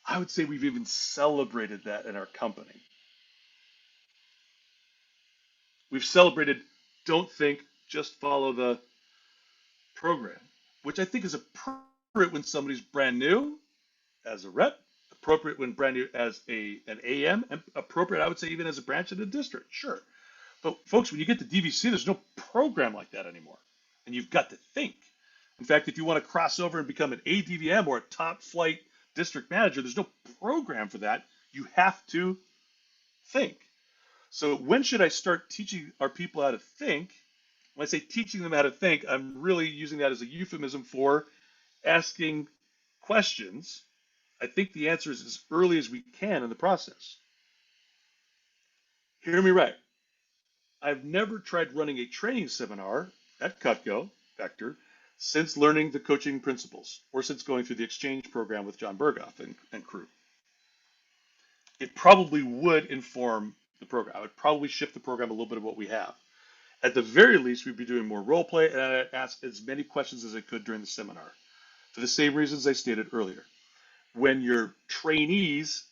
I would say we've even celebrated that in our company. We've celebrated don't think, just follow the program, which I think is appropriate when somebody's brand new as a rep, appropriate when brand new as an AM, and appropriate, I would say, even as a branch in a district. Sure. But folks, when you get to DVC, there's no program like that anymore. And you've got to think. In fact, if you want to cross over and become an ADVM or a top flight district manager, there's no program for that. You have to think. So when should I start teaching our people how to think? When I say teaching them how to think, I'm really using that as a euphemism for asking questions. I think the answer is as early as we can in the process. Hear me right. I've never tried running a training seminar at Cutco, Vector, since learning the coaching principles or since going through the exchange program with John Berghoff and crew. It probably would inform the program. I would probably shift the program a little bit of what we have. At the very least, we'd be doing more role play, and I'd ask as many questions as I could during the seminar for the same reasons I stated earlier. When your trainees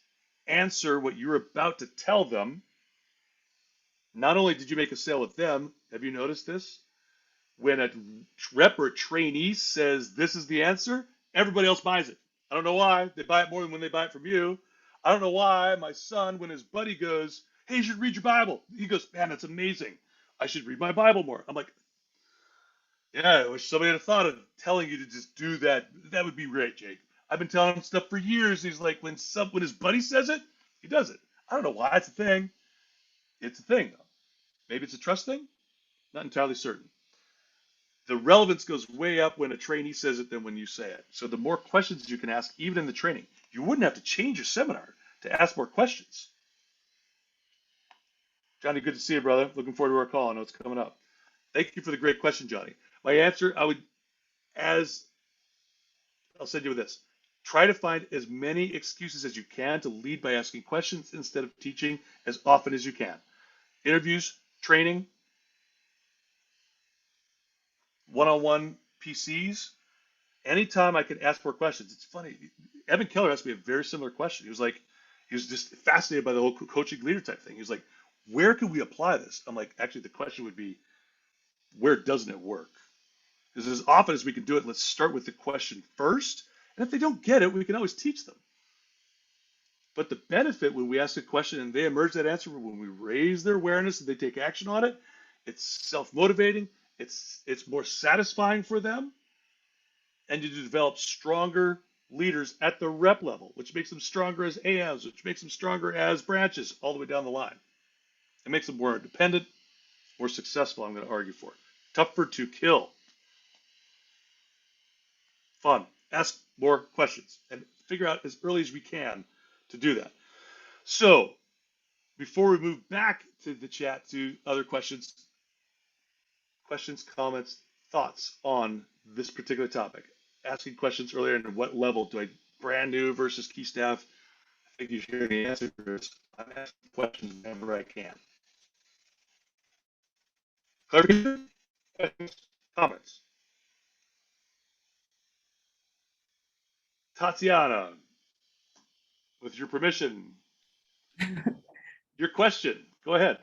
answer what you're about to tell them, not only did you make a sale with them, have you noticed this? When a rep or a trainee says this is the answer, everybody else buys it. I don't know why. They buy it more than when they buy it from you. I don't know why my son, when his buddy goes, hey, you should read your Bible. He goes, man, that's amazing. I should read my Bible more. I'm like, yeah, I wish somebody had thought of telling you to just do that. That would be great, Jake. I've been telling him stuff for years. He's like, when his buddy says it, he does it. I don't know why it's a thing. It's a thing, though. Maybe it's a trust thing. Not entirely certain. The relevance goes way up when a trainee says it than when you say it. So the more questions you can ask, even in the training, you wouldn't have to change your seminar to ask more questions. Johnny, good to see you, brother. Looking forward to our call. I know it's coming up. Thank you for the great question, Johnny. My answer, I'll send you with this. Try to find as many excuses as you can to lead by asking questions instead of teaching as often as you can. Interviews, training, one-on-one PCs, anytime I could ask more questions. It's funny. Evan Keller asked me a very similar question. He was just fascinated by the whole coaching leader type thing. He was like, where can we apply this? I'm like, actually, the question would be, where doesn't it work? Because as often as we can do it, let's start with the question first. And if they don't get it, we can always teach them. But the benefit when we ask a question and they emerge that answer, when we raise their awareness and they take action on it, it's self-motivating, it's more satisfying for them, and you develop stronger leaders at the rep level, which makes them stronger as AMs, which makes them stronger as branches all the way down the line. It makes them more independent, more successful, I'm going to argue for. Tougher to kill. Fun. Ask more questions and figure out as early as we can to do that. So before we move back to the chat to other questions, comments, thoughts on this particular topic. Asking questions earlier, and what level do I brand new versus key staff? I think you should hear the answer to this. I'm asking questions whenever I can. Clarification? Questions? Comments? Tatiana, with your permission, your question. Go ahead.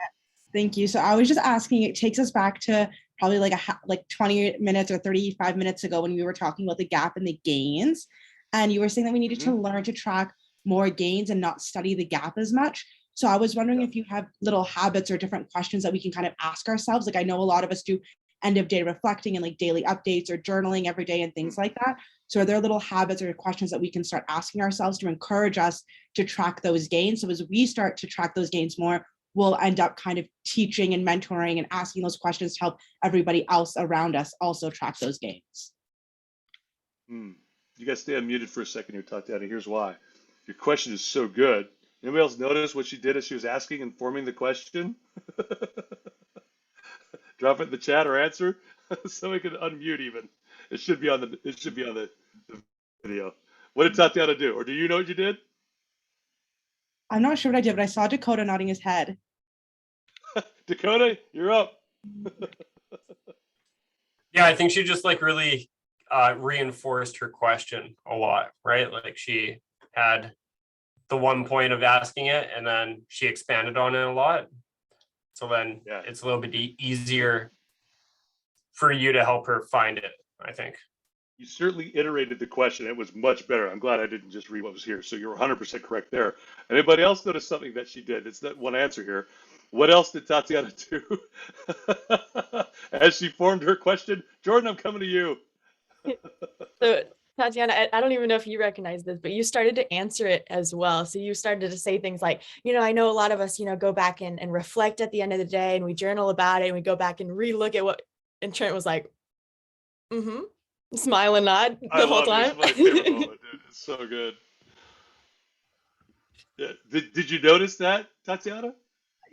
Thank you. So I was just asking, it takes us back to probably like 20 minutes or 35 minutes ago when we were talking about the gap and the gains. And you were saying that we needed to learn to track more gains and not study the gap as much. So I was wondering if you have little habits or different questions that we can kind of ask ourselves. Like I know a lot of us do end of day reflecting and like daily updates or journaling every day and things like that. So are there little habits or questions that we can start asking ourselves to encourage us to track those gains? So as we start to track those gains more, we'll end up kind of teaching and mentoring and asking those questions to help everybody else around us also track those gains. You guys stay unmuted for a second here, Tatiana. Here's why. Your question is so good. Anybody else notice what she did as she was asking and forming the question? Drop it in the chat or answer so we can unmute even. It should be on the video. What did Tatiana do? Or do you know what you did? I'm not sure what I did, but I saw Dakota nodding his head. Dakota, you're up. Yeah, I think she just like really reinforced her question a lot, right? Like she had the one point of asking it and then she expanded on it a lot. So then it's a little bit easier for you to help her find it, I think. You certainly iterated the question. It was much better. I'm glad I didn't just read what was here. So you're 100% correct there. Anybody else notice something that she did? It's that one answer here. What else did Tatiana do as she formed her question? Jordan, I'm coming to you. So Tatiana, I don't even know if you recognize this, but you started to answer it as well. So you started to say things like, I know a lot of us, go back and reflect at the end of the day and we journal about it and we go back and relook at what, and Trent was like, smile and nod the whole time. It's my favorite moment, dude. It's so good. Yeah. Did you notice that, Tatiana?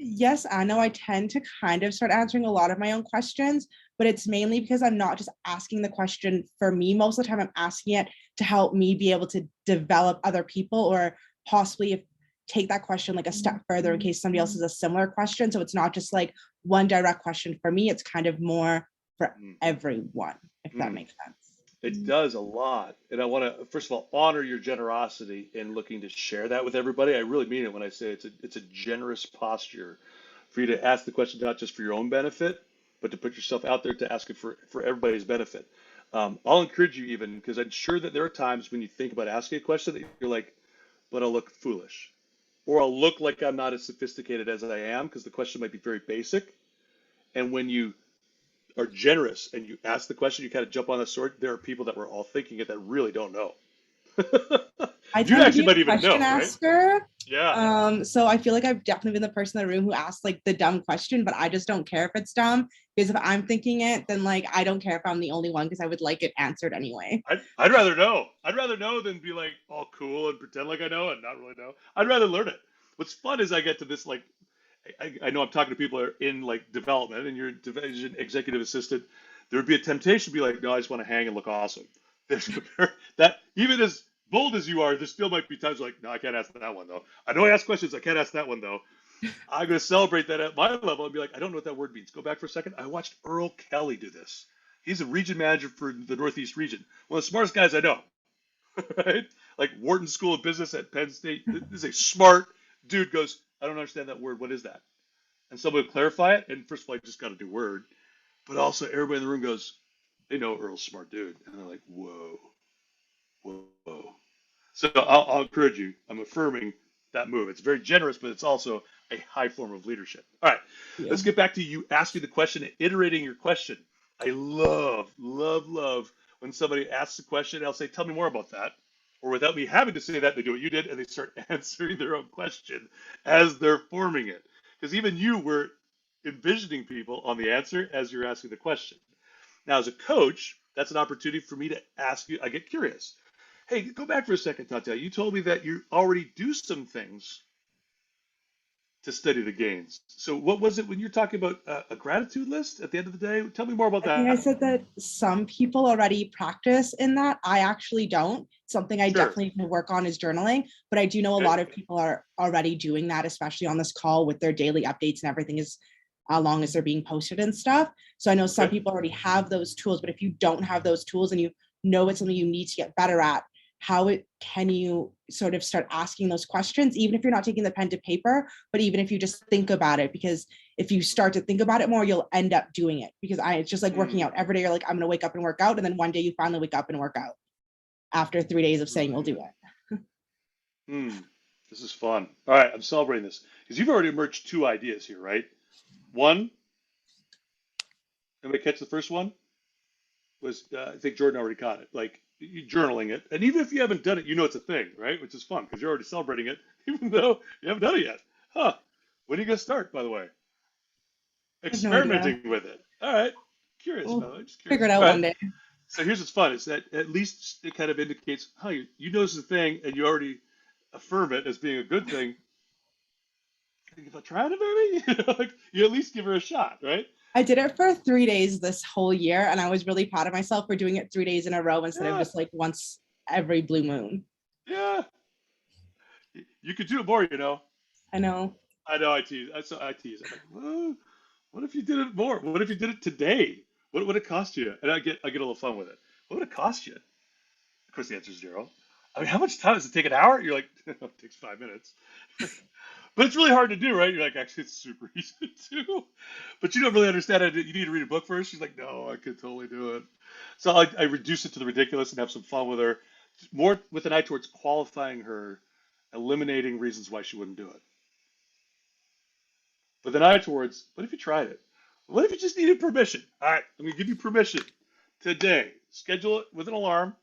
Yes, I know I tend to kind of start answering a lot of my own questions, but it's mainly because I'm not just asking the question for me. Most of the time I'm asking it to help me be able to develop other people or possibly take that question like a step further in case somebody else has a similar question. So it's not just like one direct question for me, it's kind of more for everyone, if that makes sense. It does a lot. And I want to, first of all, honor your generosity in looking to share that with everybody. I really mean it when I say it's a generous posture for you to ask the question, not just for your own benefit, but to put yourself out there to ask it for everybody's benefit. I'll encourage you even, because I'm sure that there are times when you think about asking a question that you're like, but I'll look foolish. Or I'll look like I'm not as sophisticated as I am because the question might be very basic. And when you are generous and you ask the question, you kind of jump on the sword. There are people that we're all thinking it that really don't know. You actually might even know, asker. Right? Yeah. So I feel like I've definitely been the person in the room who asked like the dumb question, but I just don't care if it's dumb because if I'm thinking it, then like I don't care if I'm the only one because I would like it answered anyway. I'd rather know. I'd rather know than be like all cool and pretend like I know and not really know. I'd rather learn it. What's fun is I get to this like. I know I'm talking to people that are in like development and you're division executive assistant. There would be a temptation to be like, no, I just want to hang and look awesome. That even as bold as you are, there still might be times like, no, I can't ask that one though. I know I ask questions, I can't ask that one though. I'm going to celebrate that at my level and be like, I don't know what that word means. Go back for a second. I watched Earl Kelly do this. He's a region manager for the Northeast region. One of the smartest guys I know, right? Like Wharton School of Business at Penn State. This is a smart dude. Goes, I don't understand that word. What is that? And someone would clarify it. And first of all, I just got to do word. But also, everybody in the room goes, they know Earl's a smart dude. And they're like, whoa, whoa. So I'll encourage you. I'm affirming that move. It's very generous, but it's also a high form of leadership. All right, Yeah. let's get back to you asking the question and iterating your question. I love when somebody asks a question. I'll say, tell me more about that. Or without me having to say that, they do what you did and they start answering their own question as they're forming it. Because even you were envisioning people on the answer as you're asking the question. Now, as a coach, that's an opportunity for me to ask you. I get curious. Hey, go back for a second, Tatiana. You told me that you already do some things to study the gains. So, what was it when you're talking about a gratitude list at the end of the day? Tell me more about I think I that. said that some people already practice in that. I actually don't. Something I Sure. definitely need to work on is journaling, but I do know a Okay. lot of people are already doing that, especially on this call with their daily updates and everything as long as they're being posted and stuff. So I know some Okay. people already have those tools, but if you don't have those tools and you know it's something you need to get better at, can you sort of start asking those questions, even if you're not taking the pen to paper, but even if you just think about it, because if you start to think about it more, you'll end up doing it. Because it's just like working out every day. You're like, I'm going to wake up and work out. And then one day you finally wake up and work out after 3 days of saying you'll do it. This is fun. All right, I'm celebrating this because you've already emerged two ideas here, right? One, anybody catch the first one? Was I think Jordan already caught it. Like you journaling it, and even if you haven't done it, you know it's a thing, right? Which is fun because you're already celebrating it, even though you haven't done it yet. Huh? When are you gonna start, by the way? I have no idea. Experimenting with it. All right. Curious, by We'll the way. Just figure curious. it out All right. one day. So here's what's fun is that at least it kind of indicates, huh, you know it's a thing, and you already affirm it as being a good thing. Can you give a try it, maybe? You know, like you at least give her a shot, right? I did it for 3 days this whole year, and I was really proud of myself for doing it 3 days in a row instead of Yeah. just like once every blue moon. Yeah. You could do it more, you know. I know. I know. I tease. I tease. I'm like, well, what if you did it more? What if you did it today? What would it cost you? And I get a little fun with it. What would it cost you? Of course, the answer is zero. I mean, how much time does it take? An hour? You're like, it takes 5 minutes. But it's really hard to do, right? You're like, actually, it's super easy to do. But you don't really understand it. You need to read a book first. She's like, no, I could totally do it. So I reduce it to the ridiculous and have some fun with her, more with an eye towards qualifying her, eliminating reasons why she wouldn't do it. With an eye towards, what if you tried it? What if you just needed permission? All right, I'm going to give you permission today. Schedule it with an alarm.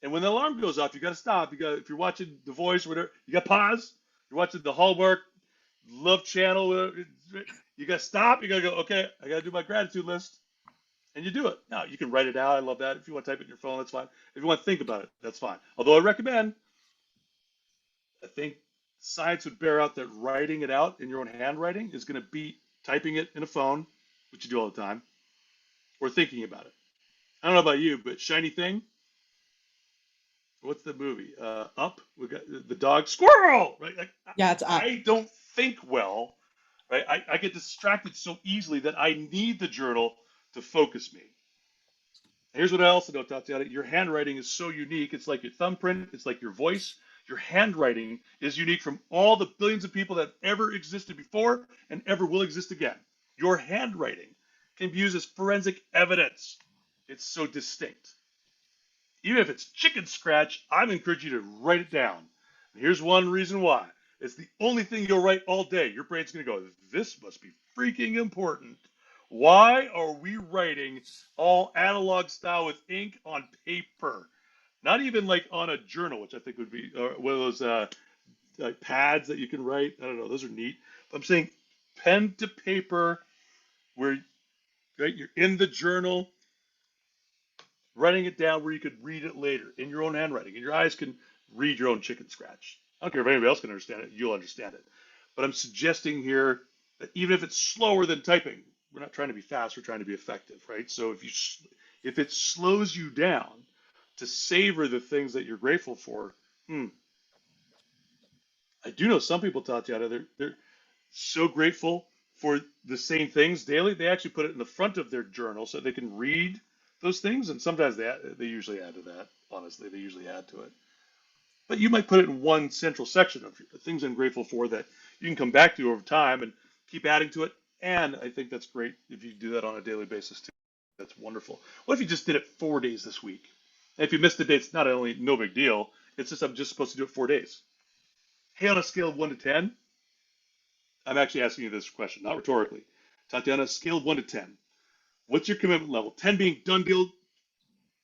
And when the alarm goes off, you got to stop. If you're watching The Voice or whatever, you got to pause. You're watching the Hallmark Love Channel. You got to stop. You got to go, okay, I got to do my gratitude list. And you do it. Now, you can write it out. I love that. If you want to type it in your phone, that's fine. If you want to think about it, that's fine. Although I think science would bear out that writing it out in your own handwriting is going to beat typing it in a phone, which you do all the time, or thinking about it. I don't know about you, but Shiny Thing, what's the movie? Up. We got the dog squirrel, right? Like Yeah, it's up. I don't think well, right? I get distracted so easily that I need the journal to focus me. Here's what I also know, Tatiana. Your handwriting is so unique. It's like your thumbprint. It's like your voice. Your handwriting is unique from all the billions of people that ever existed before and ever will exist again. Your handwriting can be used as forensic evidence. It's so distinct. Even if it's chicken scratch, I'm encouraging you to write it down. And here's one reason why. It's the only thing you'll write all day. Your brain's going to go, this must be freaking important. Why are we writing all analog style with ink on paper? Not even like on a journal, which I think would be one of those like pads that you can write. I don't know. Those are neat. But I'm saying pen to paper where right, you're in the journal, writing it down where you could read it later in your own handwriting, and your eyes can read your own chicken scratch. I don't care if anybody else can understand it, you'll understand it. But I'm suggesting here that even if it's slower than typing, we're not trying to be fast, we're trying to be effective, right? So if it slows you down to savor the things that you're grateful for, I do know some people, Tatiana, they're so grateful for the same things daily, they actually put it in the front of their journal so they can read those things. And sometimes they usually add to that. Honestly, they usually add to it. But you might put it in one central section of things I'm grateful for that you can come back to over time and keep adding to it. And I think that's great if you do that on a daily basis too. That's wonderful. What if you just did it 4 days this week? And if you missed the day, it's not only no big deal. It's just I'm just supposed to do it 4 days. Hey, on a scale of 1 to 10, I'm actually asking you this question, not rhetorically. Tatiana, scale of 1 to 10. What's your commitment level? 10 being done deal,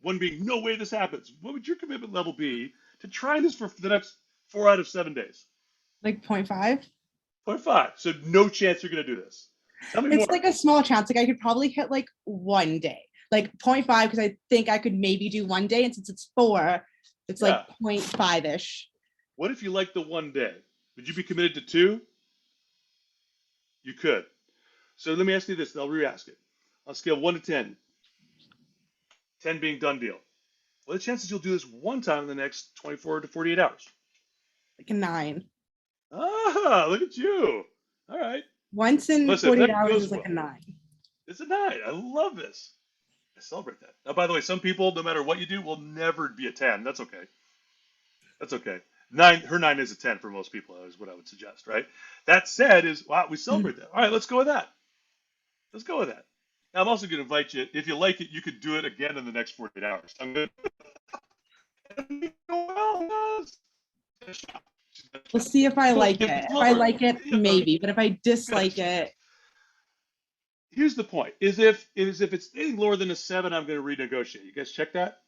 1 being no way this happens. What would your commitment level be to try this for the next 4 out of 7 days? Like 0.5. 0.5. So no chance you're going to do this. Tell me It's more. like a small chance. Like I could probably hit like one day, like 0.5, because I think I could maybe do one day. And since it's 4, it's like 0.5-ish. What if you like the 1 day? Would you be committed to 2? You could. So let me ask you this, and I'll re-ask it. On a scale of 1 to 10, 10 being done deal. What are the chances you'll do this one time in the next 24 to 48 hours? Like a 9. Ah, look at you. All right. Once in Listen, if 48 that hours goes is like a well, 9. it's a 9. I love this. I celebrate that. Now, by the way, some people, no matter what you do, will never be a 10. That's okay. That's okay. 9, her 9 is a 10 for most people, is what I would suggest, right? That said, wow, we celebrate that. All right, let's go with that. Let's go with that. Now, I'm also going to invite you, if you like it, you could do it again in the next 48 hours. I'm going to We'll see if I like it. If I like it, Yeah. maybe. But if I dislike it, Here's the point: is if it's anything lower than a 7, I'm going to renegotiate. You guys check that.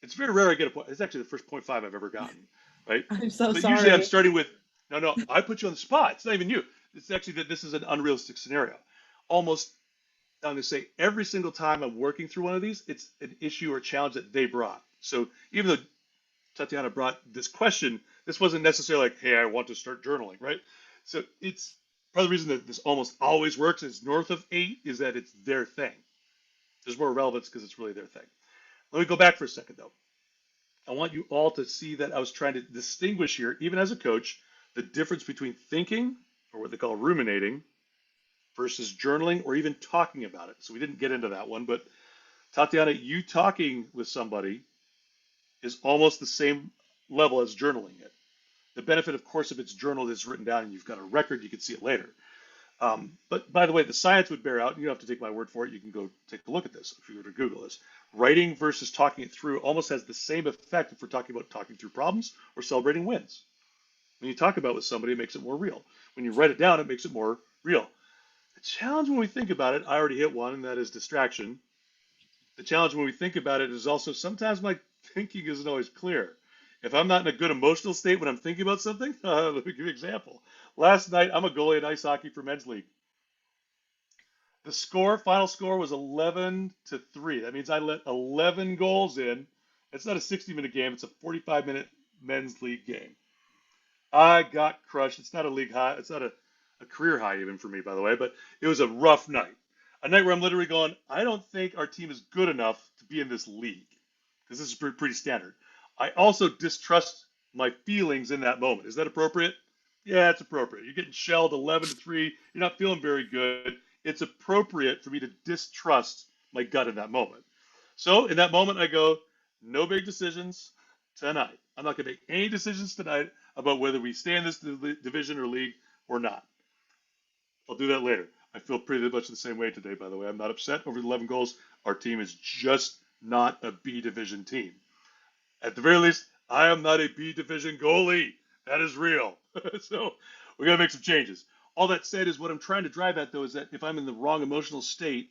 It's very rare I get a point. It's actually the first 0.5 I've ever gotten, right? I'm so But sorry. usually I'm starting with no. I put you on the spot. It's not even you. It's actually that this is an unrealistic scenario. Almost, I'm going to say every single time I'm working through one of these, it's an issue or challenge that they brought. So even though Tatiana brought this question, this wasn't necessarily like, hey, I want to start journaling, right? So it's part of the reason that this almost always works is north of 8 is that it's their thing. There's more relevance because it's really their thing. Let me go back for a second though. I want you all to see that I was trying to distinguish here, even as a coach, the difference between thinking, or what they call ruminating, versus journaling or even talking about it. So we didn't get into that one, but Tatiana, you talking with somebody is almost the same level as journaling it. The benefit, of course, if it's journaled, it's written down and you've got a record, you can see it later. But by the way, the science would bear out, and you don't have to take my word for it. You can go take a look at this if you were to Google this. Writing versus talking it through almost has the same effect if we're talking about talking through problems or celebrating wins. When you talk about it with somebody, it makes it more real. When you write it down, it makes it more real. The challenge when we think about it, I already hit one, and that is distraction. The challenge when we think about it is also sometimes my thinking isn't always clear. If I'm not in a good emotional state when I'm thinking about something, let me give you an example. Last night, I'm a goalie in ice hockey for men's league. The final score was 11-3. That means I let 11 goals in. It's not a 60-minute game. It's a 45-minute men's league game. I got crushed. It's not a league high. It's not a career high even for me, by the way, but it was a rough night. A night where I'm literally going, I don't think our team is good enough to be in this league because this is pretty standard. I also distrust my feelings in that moment. Is that appropriate? Yeah, it's appropriate. You're getting shelled 11-3. You're not feeling very good. It's appropriate for me to distrust my gut in that moment. So in that moment, I go, no big decisions tonight. I'm not going to make any decisions tonight about whether we stay in this division or league or not. I'll do that later. I feel pretty much the same way today, by the way. I'm not upset over the 11 goals. Our team is just not a B division team. At the very least, I am not a B division goalie. That is real. So we got to make some changes. All that said is what I'm trying to drive at, though, is that if I'm in the wrong emotional state,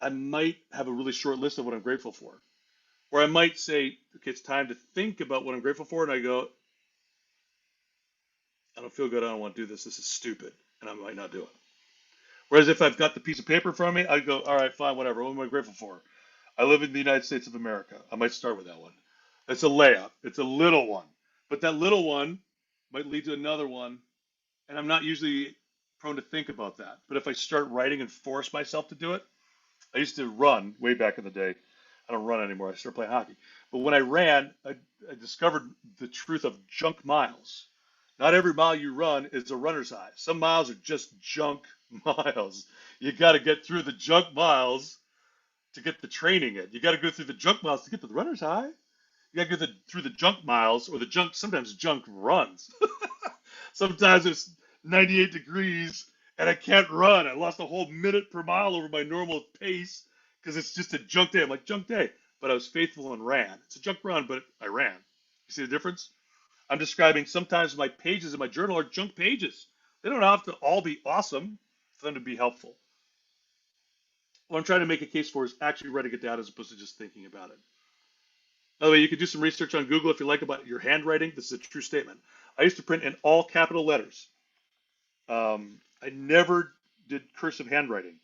I might have a really short list of what I'm grateful for. Or I might say, okay, it's time to think about what I'm grateful for. And I go, I don't feel good. I don't want to do this. This is stupid. And I might not do it. Whereas if I've got the piece of paper in front of me, I go, all right, fine, whatever. What am I grateful for? I live in the United States of America. I might start with that one. It's a layup. It's a little one. But that little one might lead to another one. And I'm not usually prone to think about that. But if I start writing and force myself to do it, I used to run way back in the day. I don't run anymore. I started playing hockey. But when I ran, I discovered the truth of junk miles. Not every mile you run is a runner's high. Some miles are just junk miles. You got to get through the junk miles to get the training in. You got to go through the junk miles to get to the runner's high. You got to go through the junk miles or the junk, sometimes junk runs. Sometimes it's 98 degrees and I can't run. I lost a whole minute per mile over my normal pace because it's just a junk day. I'm like, junk day. But I was faithful and ran. It's a junk run, but I ran. You see the difference? I'm describing sometimes my pages in my journal are junk pages. They don't have to all be awesome for them to be helpful. What I'm trying to make a case for is actually writing it down as opposed to just thinking about it. By the way, you can do some research on Google if you like about your handwriting. This is a true statement. I used to print in all capital letters. I never did cursive handwriting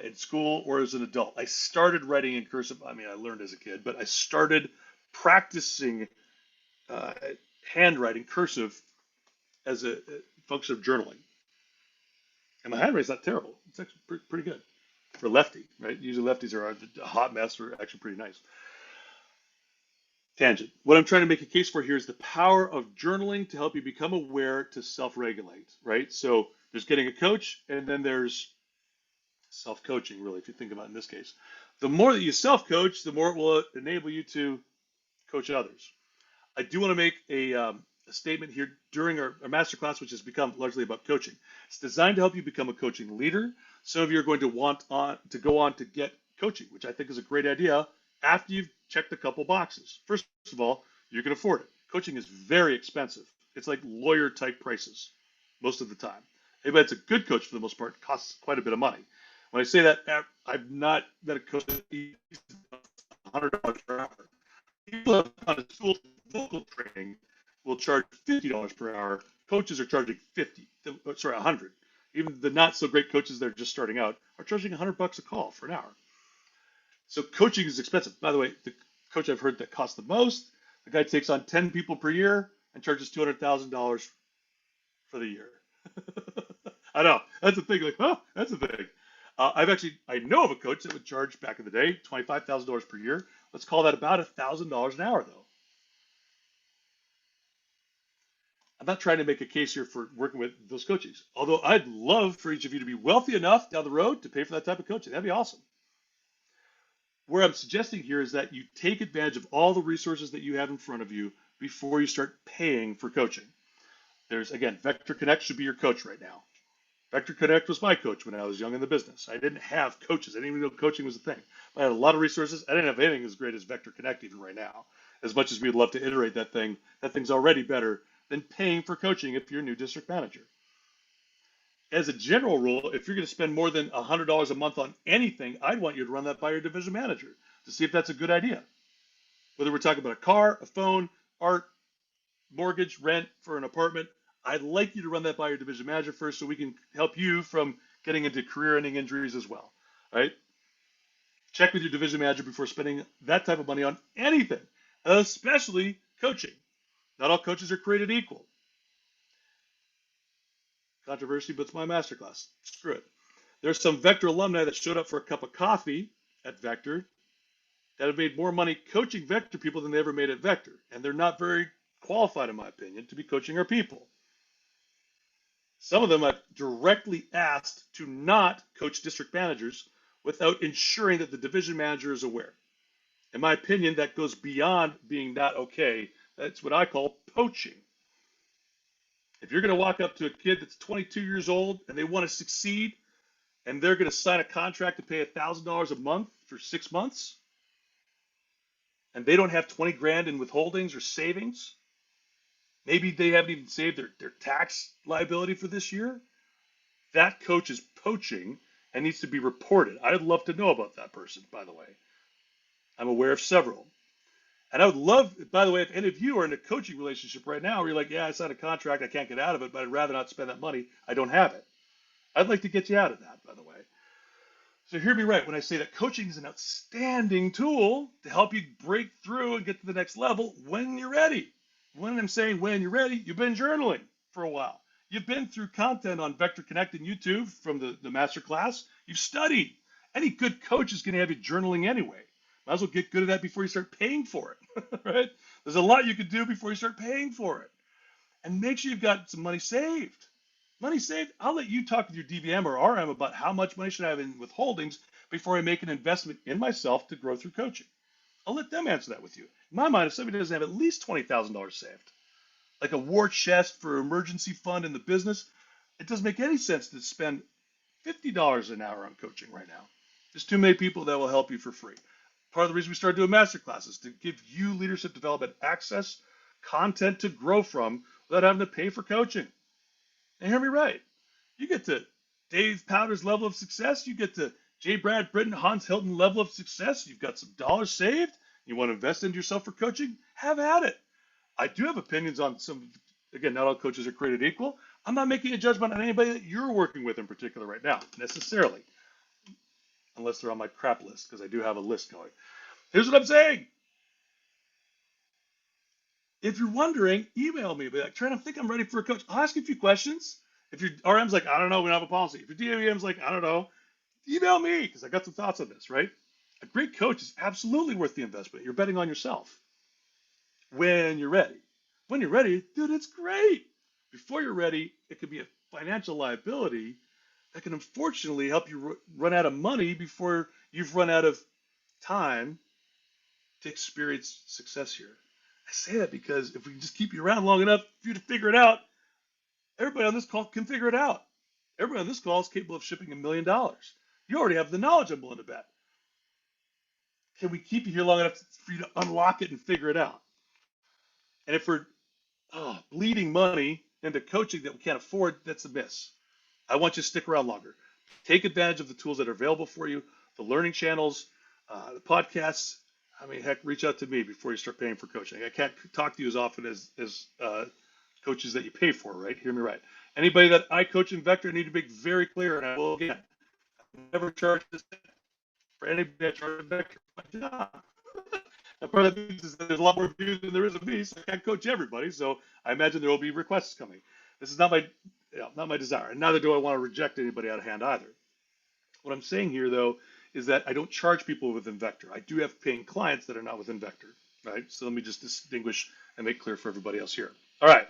in school or as an adult. I started writing in cursive. I mean, I learned as a kid, but I started practicing handwriting cursive as a function of journaling. And my handwriting's not terrible. It's actually pretty good for lefty, right? Usually lefties are a hot mess or actually pretty nice. Tangent. What I'm trying to make a case for here is the power of journaling to help you become aware to self-regulate, right? So there's getting a coach, and then there's self-coaching, really, if you think about it in this case. The more that you self-coach, the more it will enable you to coach others. I do want to make a statement here during our masterclass, which has become largely about coaching. It's designed to help you become a coaching leader. Some of you are going to want to go on to get coaching, which I think is a great idea after you've checked a couple boxes. First of all, you can afford it. Coaching is very expensive. It's like lawyer type prices most of the time. But it's a good coach for the most part. It costs quite a bit of money. When I say that, I've not met a coach that needs $100 per hour. People on a school vocal training will charge $50 per hour. Coaches are charging 100. Even the not so great coaches that are just starting out are charging $100 a call for an hour. So coaching is expensive. By the way, the coach I've heard that costs the most, the guy takes on 10 people per year and charges $200,000 for the year. I know, that's a thing. Like, oh, that's a thing. I know of a coach that would charge back in the day $25,000 per year. Let's call that about $1,000 an hour, though. I'm not trying to make a case here for working with those coaches, although I'd love for each of you to be wealthy enough down the road to pay for that type of coaching. That'd be awesome. Where I'm suggesting here is that you take advantage of all the resources that you have in front of you before you start paying for coaching. There's, again, Vector Connect should be your coach right now. Vector Connect was my coach when I was young in the business. I didn't have coaches. I didn't even know coaching was a thing. I had a lot of resources. I didn't have anything as great as Vector Connect even right now. As much as we'd love to iterate that thing's already better than paying for coaching if you're a new district manager. As a general rule, if you're going to spend more than $100 a month on anything, I'd want you to run that by your division manager to see if that's a good idea. Whether we're talking about a car, a phone, art, mortgage, rent for an apartment, I'd like you to run that by your division manager first so we can help you from getting into career-ending injuries as well, right? Check with your division manager before spending that type of money on anything, especially coaching. Not all coaches are created equal. Controversy, but it's my masterclass. Screw it. There's some Vector alumni that showed up for a cup of coffee at Vector that have made more money coaching Vector people than they ever made at Vector. And they're not very qualified, in my opinion, to be coaching our people. Some of them I've directly asked to not coach district managers without ensuring that the division manager is aware. In my opinion, that goes beyond being not okay. That's what I call poaching. If you're going to walk up to a kid that's 22 years old and they want to succeed and they're going to sign a contract to pay $1,000 a month for 6 months and they don't have 20 grand in withholdings or savings, maybe they haven't even saved their tax liability for this year, that coach is poaching and needs to be reported. I'd love to know about that person, by the way. I'm aware of several. And I would love, by the way, if any of you are in a coaching relationship right now where you're like, yeah, I signed a contract, I can't get out of it, but I'd rather not spend that money, I don't have it. I'd like to get you out of that, by the way. So hear me right when I say that coaching is an outstanding tool to help you break through and get to the next level when you're ready. When I'm saying when you're ready, you've been journaling for a while. You've been through content on Vector Connect and YouTube from the masterclass. You've studied. Any good coach is going to have you journaling anyway. Might as well get good at that before you start paying for it, right? There's a lot you can do before you start paying for it. and make sure you've got some money saved. Money saved. I'll let you talk with your DVM or RM about how much money should I have in withholdings before I make an investment in myself to grow through coaching. I'll let them answer that with you. In my mind, if somebody doesn't have at least $20,000 saved, like a war chest for emergency fund in the business, it doesn't make any sense to spend $50 an hour on coaching right now. There's too many people that will help you for free. Part of the reason we started doing masterclasses is to give you leadership development access, content to grow from without having to pay for coaching. And hear me right. You get to Dave Powder's level of success. You get to J. Brad Britton, Hans Hilton level of success. You've got some dollars saved. You want to invest into yourself for coaching? Have at it. I do have opinions on some, again, not all coaches are created equal. I'm not making a judgment on anybody that you're working with in particular right now, necessarily, unless they're on my crap list, because I do have a list going. Here's what I'm saying. If you're wondering, email me. Be like, Trent, I think I'm ready for a coach. I'll ask you a few questions. If your RM's like, I don't know, we don't have a policy. If your DVM's like, I don't know, email me, because I got some thoughts on this, right? A great coach is absolutely worth the investment. You're betting on yourself when you're ready. When you're ready, dude, it's great. Before you're ready, it could be a financial liability that can unfortunately help you run out of money before you've run out of time to experience success here. I say that because if we can just keep you around long enough for you to figure it out, everybody on this call can figure it out. Everybody on this call is capable of shipping $1 million. You already have the knowledge, I'm willing to bet. Can we keep you here long enough for you to unlock it and figure it out? And if we're bleeding money into coaching that we can't afford, that's a miss. I want you to stick around longer. Take advantage of the tools that are available for you, the learning channels, the podcasts. I mean, heck, reach out to me before you start paying for coaching. I can't talk to you as often as coaches that you pay for, right? Hear me right. Anybody that I coach in Vector, I need to make very clear, and I will again, I never charge this for anybody that charges Vector. My job. And part of the is that there's a lot more views than there is of me, so I can't coach everybody. So I imagine there will be requests coming. This is not my desire, and neither do I want to reject anybody out of hand either. What I'm saying here, though, is that I don't charge people within Vector. I do have paying clients that are not within Vector, right? So let me just distinguish and make clear for everybody else here. All right.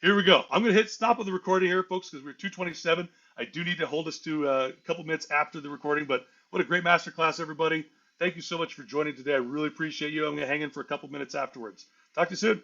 Here we go. I'm going to hit stop on the recording here, folks, because we're 2:27. I do need to hold us to a couple minutes after the recording, but what a great masterclass, everybody. Thank you so much for joining today. I really appreciate you. I'm going to hang in for a couple minutes afterwards. Talk to you soon.